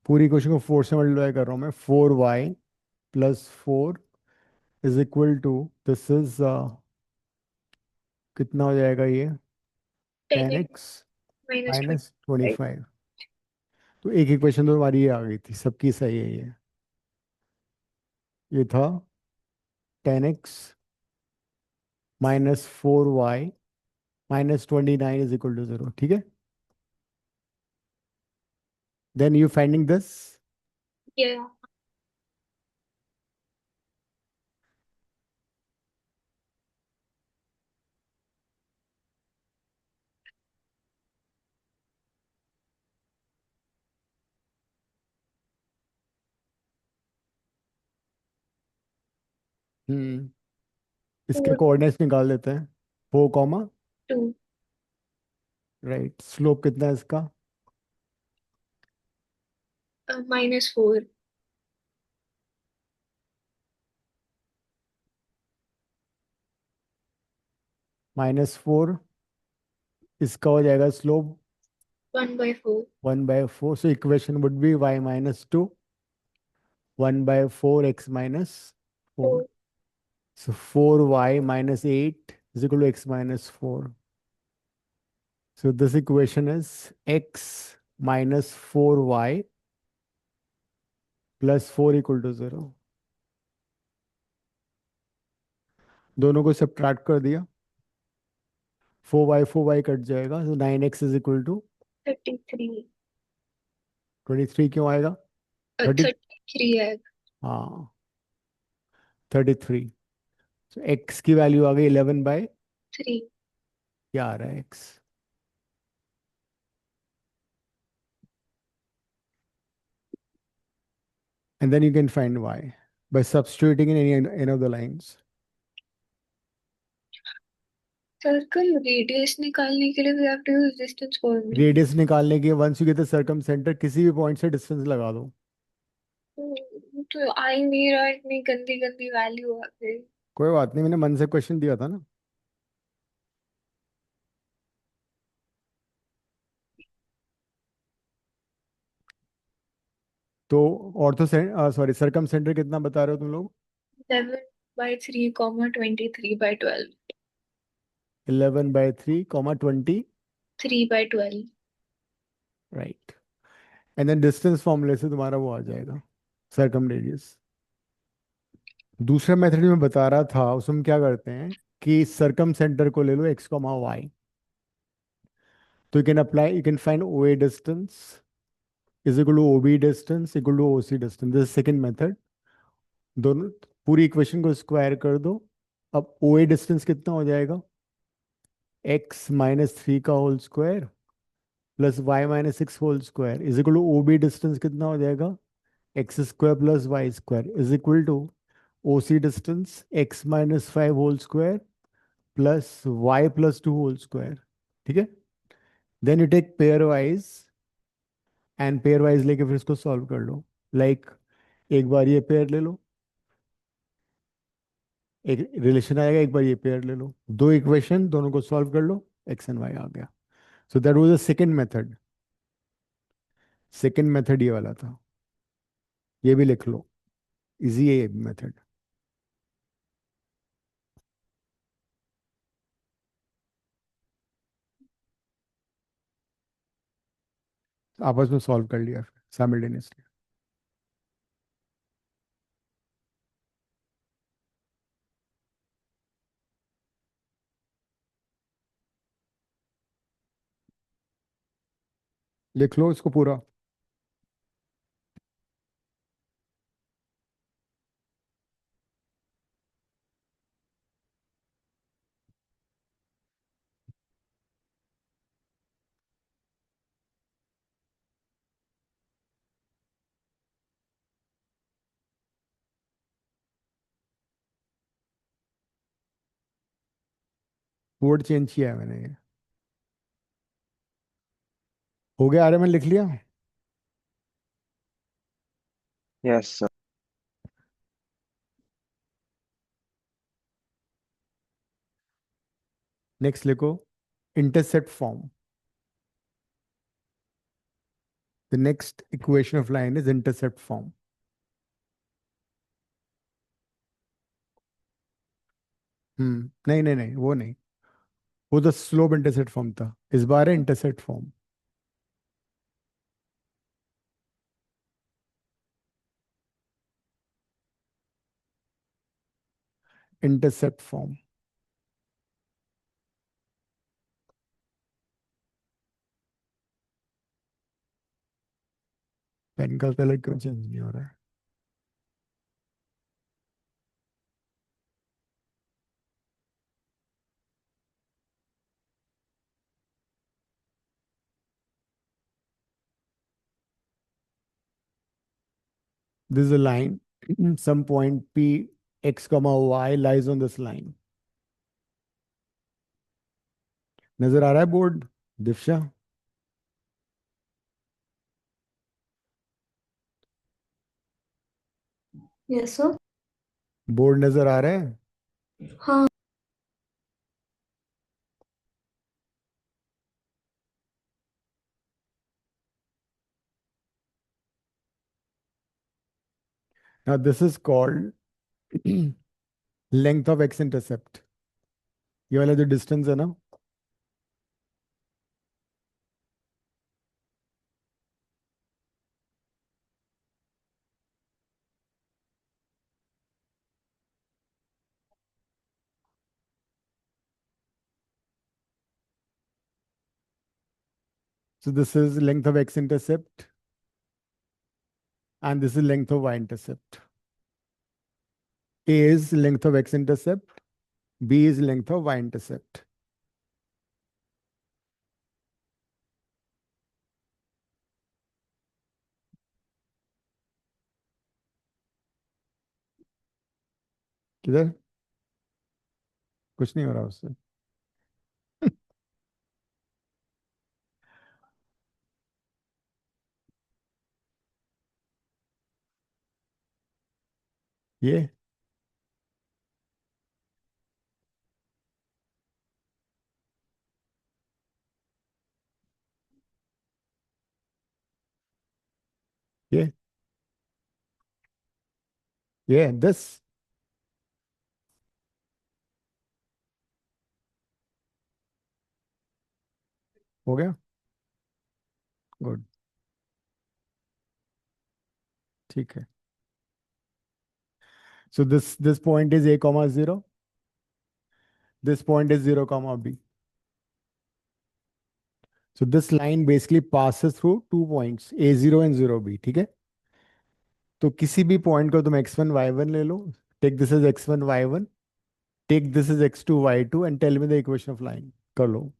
पूरी क्वेश्चन को 4 से मल्टीप्लाई कर रहा हूँ मैं, 4y plus 4 is equal to, this is कितना हो जाएगा ये, 10x 10x -25. माइनस 25। तो एक इक्वेशन तो हमारी ये आ गई थी, सबकी सही है ये था 10x minus 4y minus 29 is equal to 0, ठीक है। Then you finding this, Yeah. इसके 4, कोऑर्डिनेट्स निकाल देते हैं, 4, 2. राइट। स्लोप कितना है इसका? -4. -4, इसका हो जाएगा slope 1/4. 1/4, so equation would be y minus 2, 1/4 x minus 4. 4. So 4y minus 8 is equal to x minus 4. So this equation is x minus 4y plus 4 equal to 0. दोनों को सब्ट्रैक्ट कर दिया, 4y कट जाएगा, so 9x is equal to 33. 23 क्यों आएगा? 30, 33 है. हाँ 33। so x की वैल्यू आ गई 11/, 3. क्या आ रहा है x? And then you can find y by substituting in any of the lines. Circle radius निकालने के लिए we have to use distance formula. Radius निकालने के once you get the circumcentre, किसी भी पॉइंट से डिस्टेंस लगा दो। तो आ ही नहीं रहा, इतनी गंदी गंदी वैल्यू आ गई. कोई बात नहीं, मैंने मन से क्वेश्चन दिया था ना। तो ऑर्थो सॉरी सर्कम सेंटर कितना बता रहे हो तुम लोग? 11/3, 23/12. 11/3, 20, 3/12. राइट। एंड देन डिस्टेंस फॉर्मूले से तुम्हारा वो आ जाएगा, सर्कम रेडियस। दूसरा मेथड में बता रहा था, उसमें क्या करते हैं कि सर्कम सेंटर को ले लो x, y, तो you can find OA distance is equal to OB distance equal to OC distance. This is second method. दोनों पूरी इक्वेशन को स्क्वायर कर दो। अब OA डिस्टेंस कितना हो जाएगा? x माइनस 3 का whole square plus y minus 6 whole square is equal to OB distance कितना हो जाएगा? x square plus y square is equal to OC distance x minus 5 whole square plus y plus 2 whole square, ठीक है। Then you take pairwise and pairwise लेके फिर इसको सॉल्व कर लो। लाइक एक बार ये पेयर ले लो, एक रिलेशन आएगा, एक बार ये पेयर ले लो, दो इक्वेशन, दोनों को सॉल्व कर लो, x एंड y आ गया। So that was the second method. Second method ये वाला था, ये भी लिख लो, इजी है ये मेथड। आपस में सॉल्व कर लिया फिर साइमल्टेनियसली। लिख लो इसको पूरा। बोर्ड चेंज किया है मैंने ये। हो गया आर्यमन, लिख लिया? Yes, sir. नेक्स्ट लिखो intercept form. The next equation of line is intercept form. नहीं नहीं नहीं, वो नहीं. वो तो स्लोप इंटरसेप्ट फॉर्म था. इस बार है intercept form. Intercept form. Pen का कलर क्यों चेंज नहीं हो रहा है? This is a line. Some point P x comma y lies on this line. नजर आ रहा है board, Divya? Yes sir. Board नजर आ रहा है? हाँ. Now this is called length of x intercept. ये वाला जो डिस्टेंस है ना, so this is length of x intercept and this is length of y intercept. A is length of x intercept, B is length of y intercept. किधर? कुछ नहीं हो रहा उससे. ये ये ये दिस हो गया. गुड. ठीक है. So this point is a comma 0. This point is 0 comma b. So this line basically passes through 2 points a0 and 0b. ठीक है. तो किसी भी पॉइंट को तुम x1 y1 ले लो. Take this is x1 y1. Take this is x2 y2 and tell me the equation of line. कर लो.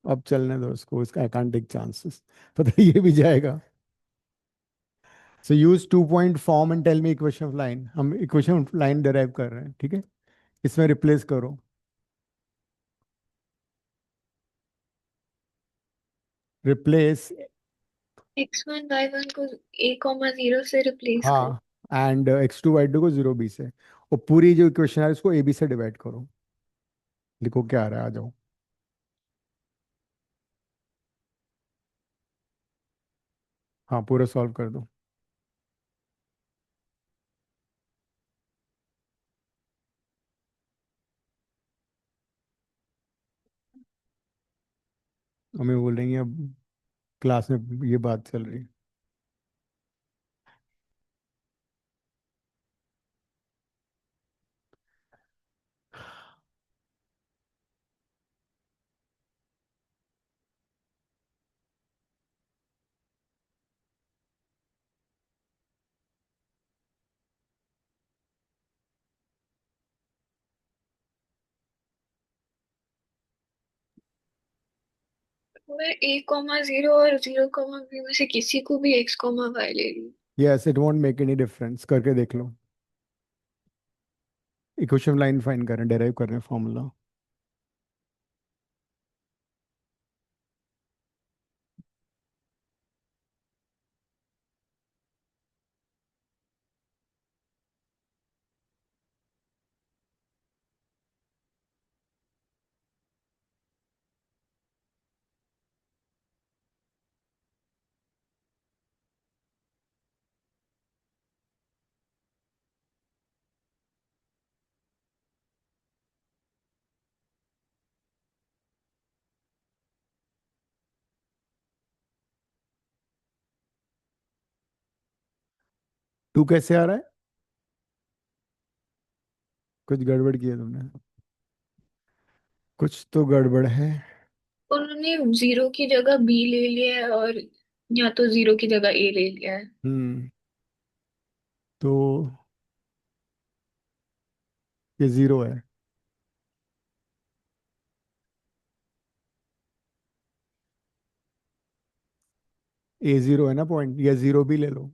अब चलने दो इसको, इसका आई कांट टेक चांसेस. पता है ये भी जाएगा. So use 2 point form and tell me equation of line. हम इक्वेशन ऑफ लाइन डिराइव कर रहे हैं. ठीक है. इसमें रिप्लेस करो. रिप्लेस. x1 y1 को a कॉमा 0 से रिप्लेस करो. हाँ. एंड x2 y2 को 0b से. और पूरी जो इक्वेशन है उसको ab से डिवाइड करो. लिखो क्या आ रहा है, आ जाओ. हाँ पूरा सॉल्व कर दो. हमें बोल रही है अब क्लास में ये बात चल रही है. मैं a,0 और 0,b में से किसी को भी x,y ले लूँ। Yes, it won't make any difference, करके देख लो। इक्वेशन लाइन फाइंड करें, डेराइव कर रहे हैं फॉर्मूला। टू कैसे आ रहा है? कुछ गड़बड़ की है तुमने, कुछ तो गड़बड़ है। उन्होंने 0 की जगह b ले लिया है और या तो 0 की जगह a ले लिया है। तो ये जीरो है। ए जीरो है ना पॉइंट, या जीरो भी ले लो।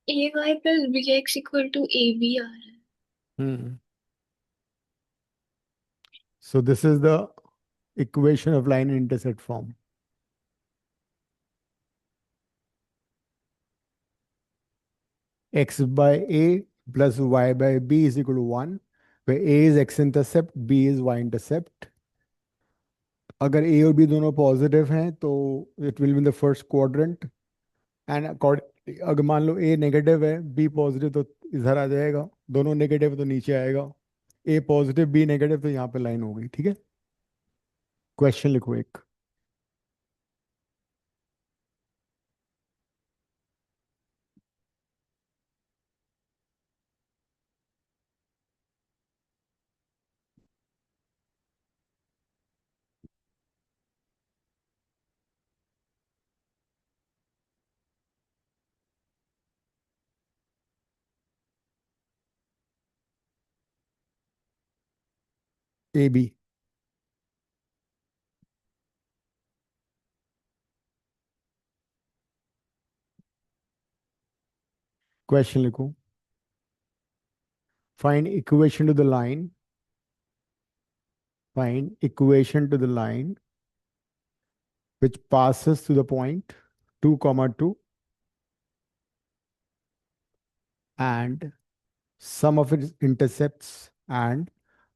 ay plus bx equal to ab आ रहा है। Hmm so this is the equation of line intersect form. x by a plus y by b is equal to 1, where a is x intercept, b is y intercept. अगर a और b दोनों पॉजिटिव हैं तो it will be in the first quadrant, and according अगर मान लो a नेगेटिव है b पॉजिटिव तो इधर आ जाएगा, दोनों नेगेटिव तो नीचे आएगा, a पॉजिटिव b नेगेटिव तो यहाँ पे लाइन होगी। ठीक है, क्वेश्चन लिखो एक। ए बी, क्वेश्चन लिखो। Find equation two the line, find equation to the line which passes through the point 2 comma 2, and sum of its intercepts, and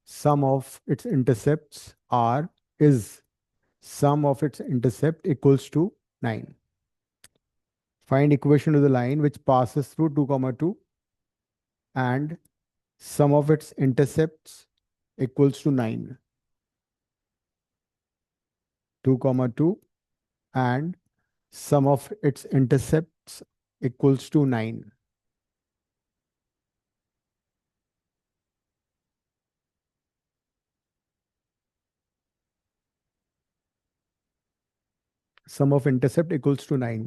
sum of its intercepts are is sum of its intercept equals to 9. Find equation to the line which passes through 2 comma 2, and sum of its intercepts equals to 9. 2 comma 2, and sum of its intercepts equals to 9. Sum of intercept equals to 9.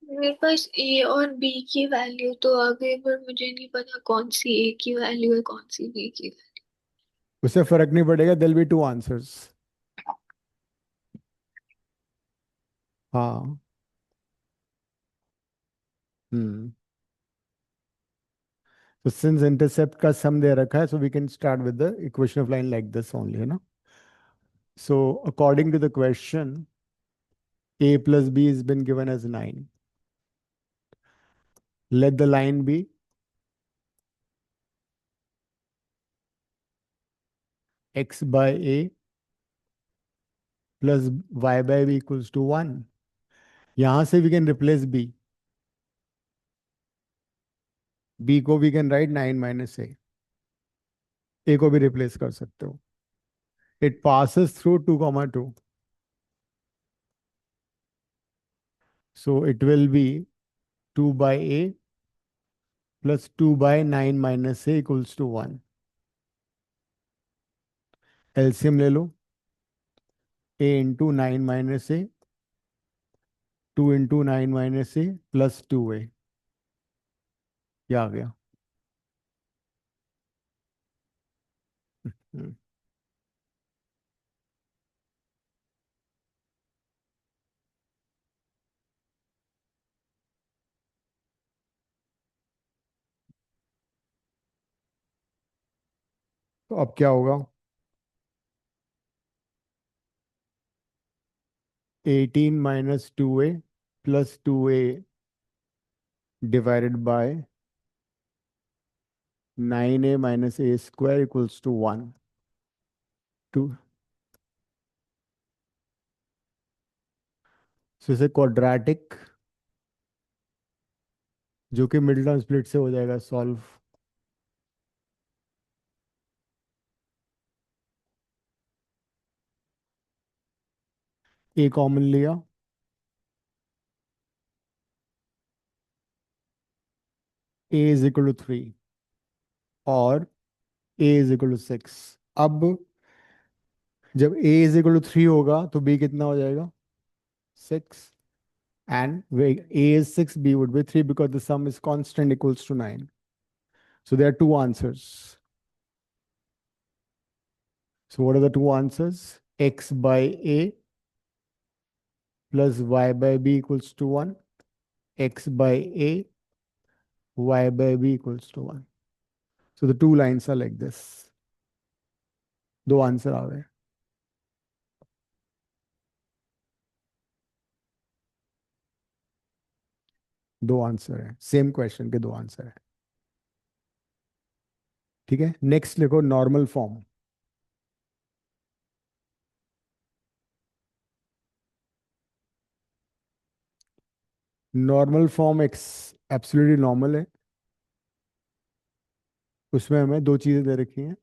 मेरे पास a और b की वैल्यू तो आ गई, पर मुझे नहीं पता कौन सी a की वैल्यू है कौन सी b की। उससे फर्क नहीं पड़ेगा, देयर बी टू आंसर्स। हाँ। हम्म So since intercept का sum दे रखा है, so we can start with the equation of line like this only, है ना? So according to the question, a plus b has been given as 9. Let the line be x by a plus y by b equals to 1. यहाँ से we can replace b. b को we can write 9 minus a. a को भी replace कर सकते हो. It passes through 2 comma 2. So it will be 2 by a plus 2 by 9 minus a equals to 1. LCM ले लो. a into 9 minus a, 2 into 9 minus a plus 2a. ये आ गया. हम्म. तो अब क्या होगा? 18 minus 2a plus 2a divided by 9a minus a square equals to 1. 2. So इसे क्वाड्रेटिक जो कि मिडिल टर्म स्प्लिट से हो जाएगा सॉल्व. a कॉमन लिया. a is equal to 3 और a is equal to 6. अब जब a is equal to 3 होगा तो b कितना हो जाएगा? 6. And where a is 6, b would be 3 because the sum is constant equals to 9. So there are two answers. So what are the two answers? X by a plus y by b equals to 1. X by a, y by b equals to 1. So the two lines are like this. दो आंसर आ गए. दो आंसर है. सेम क्वेश्चन के दो आंसर है. ठीक है. नेक्स्ट लिखो normal form. Normal form x absolutely normal है. उसमें हमें दो चीजें दे रखी हैं.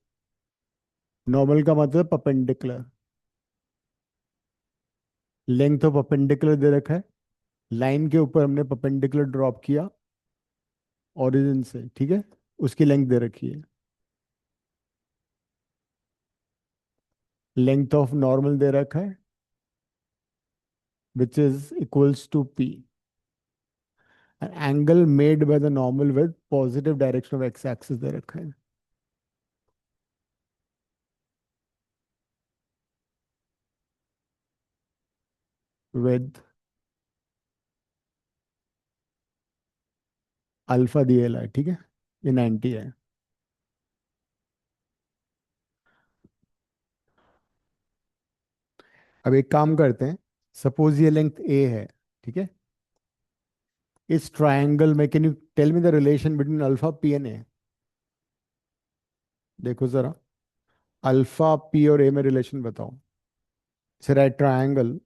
नॉर्मल का मतलब परपेंडिकुलर. लेंथ ऑफ परपेंडिकुलर दे रखा है. लाइन के ऊपर हमने परपेंडिकुलर ड्रॉप किया ओरिजिन से. ठीक है. उसकी लेंथ दे रखी है. लेंथ ऑफ नॉर्मल दे रखा है which is equals to p. An angle made by the normal with positive direction of x-axis दे रखा है. With अल्फा दिया है. ठीक है. ये 90 है. अब एक काम करते हैं. सपोज ये लेंथ a है. ठीक है. इस ट्रायंगल में can you tell me the relation between alpha p and a? देखो जरा. अल्फा p और a में रिलेशन बताओ. It's right triangle.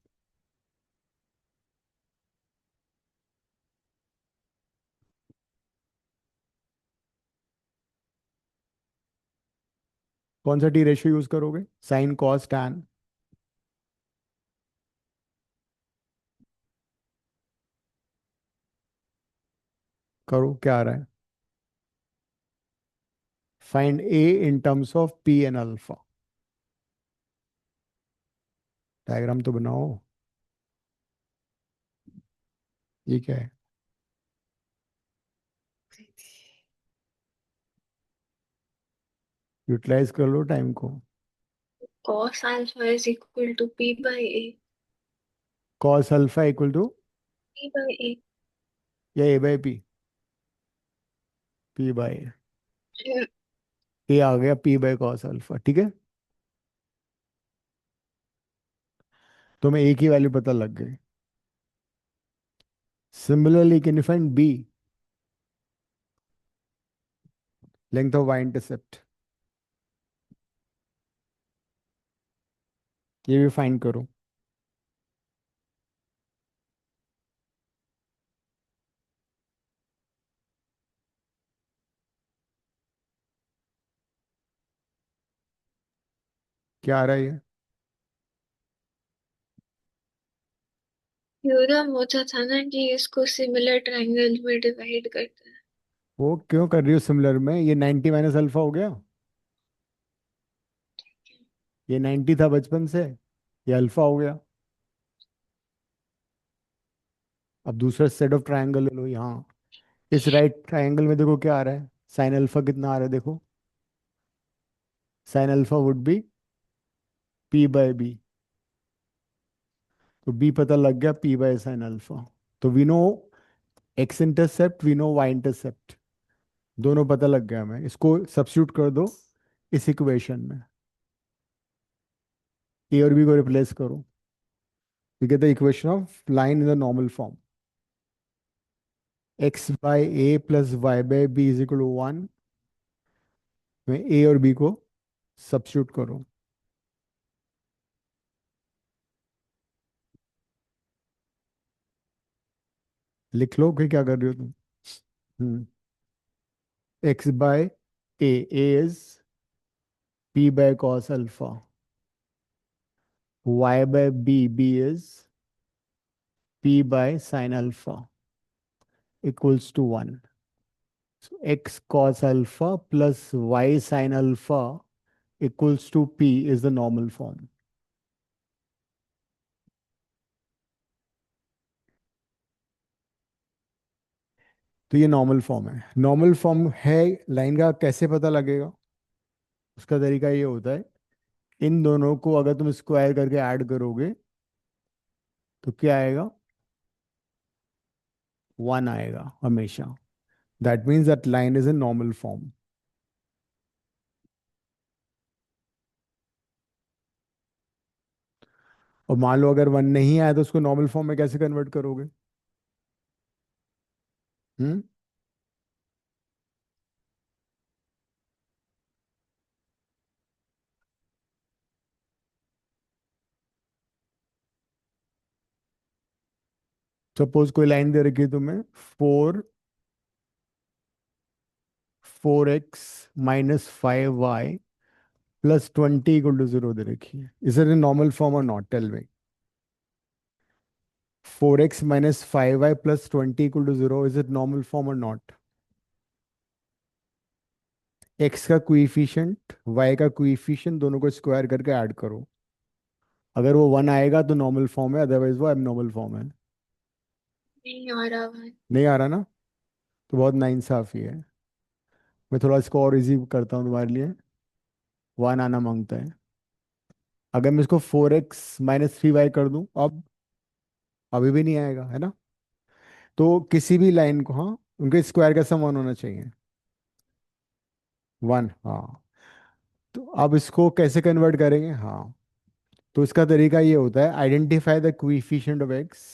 कौन सा टी रेशियो यूज करोगे? Sine cos tan. करो. क्या आ रहा है? Find a in terms of p and alpha. Diagram तो बनाओ. ये क्या है? यूटिलाइज कर लो टाइम को. cos alpha is equal to p by a. Cos alpha equal to P by a. या a by p? p by a. A आ गया पी बाय कॉस अल्फा, ठीक है। तो मैं ए की वैल्यू पता लग गई। Similarly can you find B, length of Y intercept, ये भी फाइंड करो। क्या आ रहा है ये? थ्योरम होता था ना कि इसको सिमिलर ट्रायंगल में डिवाइड करते हैं। वो क्यों कर रही हो सिमिलर में? ये 90 माइनस अल्फा हो गया। ये 90 था बचपन से, ये अल्फा हो गया। अब दूसरा सेट ऑफ ट्रायंगल ले लो यहाँ। इस राइट ट्रायंगल में देखो क्या आ रहा है, साइन अल्फा कितना आ रहा है देखो। Sine alpha would be P by B. तो बी पता लग गया, पी बाय साइन अल्फा। तो we know X intercept, we know Y intercept, दोनों पता लग गया हमें। इसको सब्स्टिट्यूट कर दो इस इक्वेशन में, ए और बी को रिप्लेस करो। You get the equation of line in the normal form. X by A plus Y by B is equal to 1 में ए और बी को सब्स्टिट्यूट करो। लिख लो कि क्या कर रही हो तुम। X by A is p by cos alpha, y by b is p by sin alpha equals to 1. So x cos alpha plus y sin alpha equals to p is the normal form. तो ये नॉर्मल फॉर्म है। नॉर्मल फॉर्म है लाइन का, कैसे पता लगेगा? उसका तरीका ये होता है, इन दोनों को अगर तुम स्क्वायर करके ऐड करोगे तो क्या आएगा? 1 आएगा हमेशा। That means that line is in normal form. और मान लो अगर 1 नहीं आया तो उसको नॉर्मल फॉर्म में कैसे कन्वर्ट करोगे? हम्म। सपोज कोई लाइन दे रखी है तुम्हें, 4x minus 5y plus 20 equal to 0 दे रखी है। Is it in normal form और नॉट? Tell me. 4x minus 5y plus 20 equal to 0, is it normal form और नॉट? x का कोएफिशिएंट y का कोएफिशिएंट दोनों को स्क्वायर करके ऐड करो। अगर वो 1 आएगा तो नॉर्मल फॉर्म है, अदरवाइज वो एबनॉर्मल फॉर्म है। नहीं आ रहा भाई। नहीं आ रहा ना? तो बहुत नाइंसाफी है। मैं थोड़ा इसको और इजी करता हूँ तुम्हारे लिए। 1 आना मांगता है। अगर मैं इसको 4x माइनस 3y कर दूं, अब अभी भी नहीं आएगा, है ना? तो किसी भी लाइन को, हाँ, उनके स्क्वायर का सम 1 होना चाहिए। 1, हाँ। तो अब इसको कैसे कन्वर्ट करेंगे? हाँ, तो इसका तरीका ये होता है, identify the coefficient of X,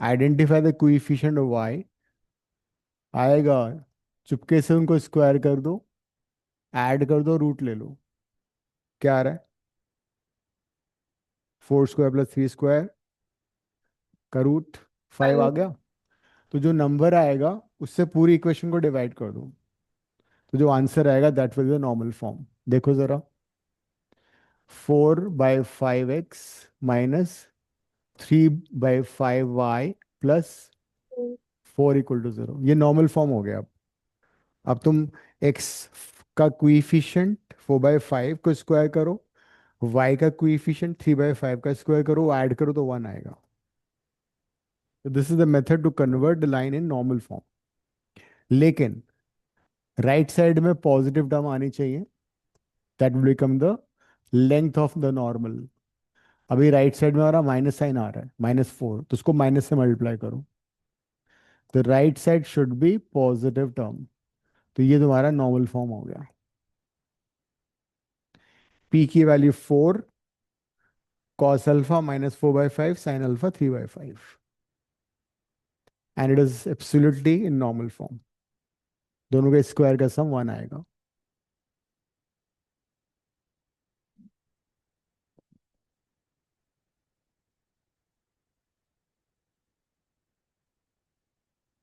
identify the coefficient of Y. आएगा, चुपके से उनको स्क्वायर कर दो, ऐड कर दो, रूट ले लो। क्या आ रहा है? 4 स्क्वायर प्लस 3 स्क्वायर का रूट 5 आ गया। तो जो नंबर आएगा उससे पूरी इक्वेशन को डिवाइड कर दो, तो जो आंसर आएगा that will be normal form. देखो जरा, 4/5x माइनस 3/5y प्लस 4 = 0, ये नॉर्मल फॉर्म हो गया। अब तुम x का कोएफिशिएंट 4/5 को स्क्वायर करो, y का कोएफिशिएंट 3/5 का स्क्वायर करो, ऐड करो तो 1 आएगा। This is the method to convert the line in normal form. लेकिन राइट साइड में पॉजिटिव टर्म आनी चाहिए, that will become the length of the normal. अभी राइट साइड में हमारा माइनस साइन आ रहा है, -4, तो उसको माइनस से मल्टीप्लाई करो। The right side should be positive term, तो ये तुम्हारा नॉर्मल फॉर्म हो गया। p की value 4 cos alpha minus 4/5 sin alpha 3/5 and it is absolutely in normal form। दोनों के स्क्वायर का सम 1 आएगा।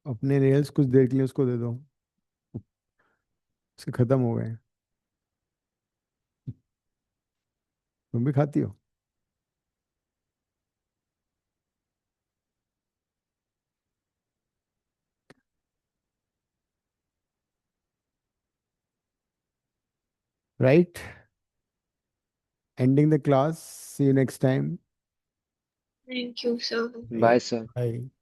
अपने नेल्स कुछ देर के लिए उसको दे दो, उसके खत्म हो गए। तुम भी खाती हो? Right? Ending the class. See you next time. Thank you, sir. Bye, sir. Bye.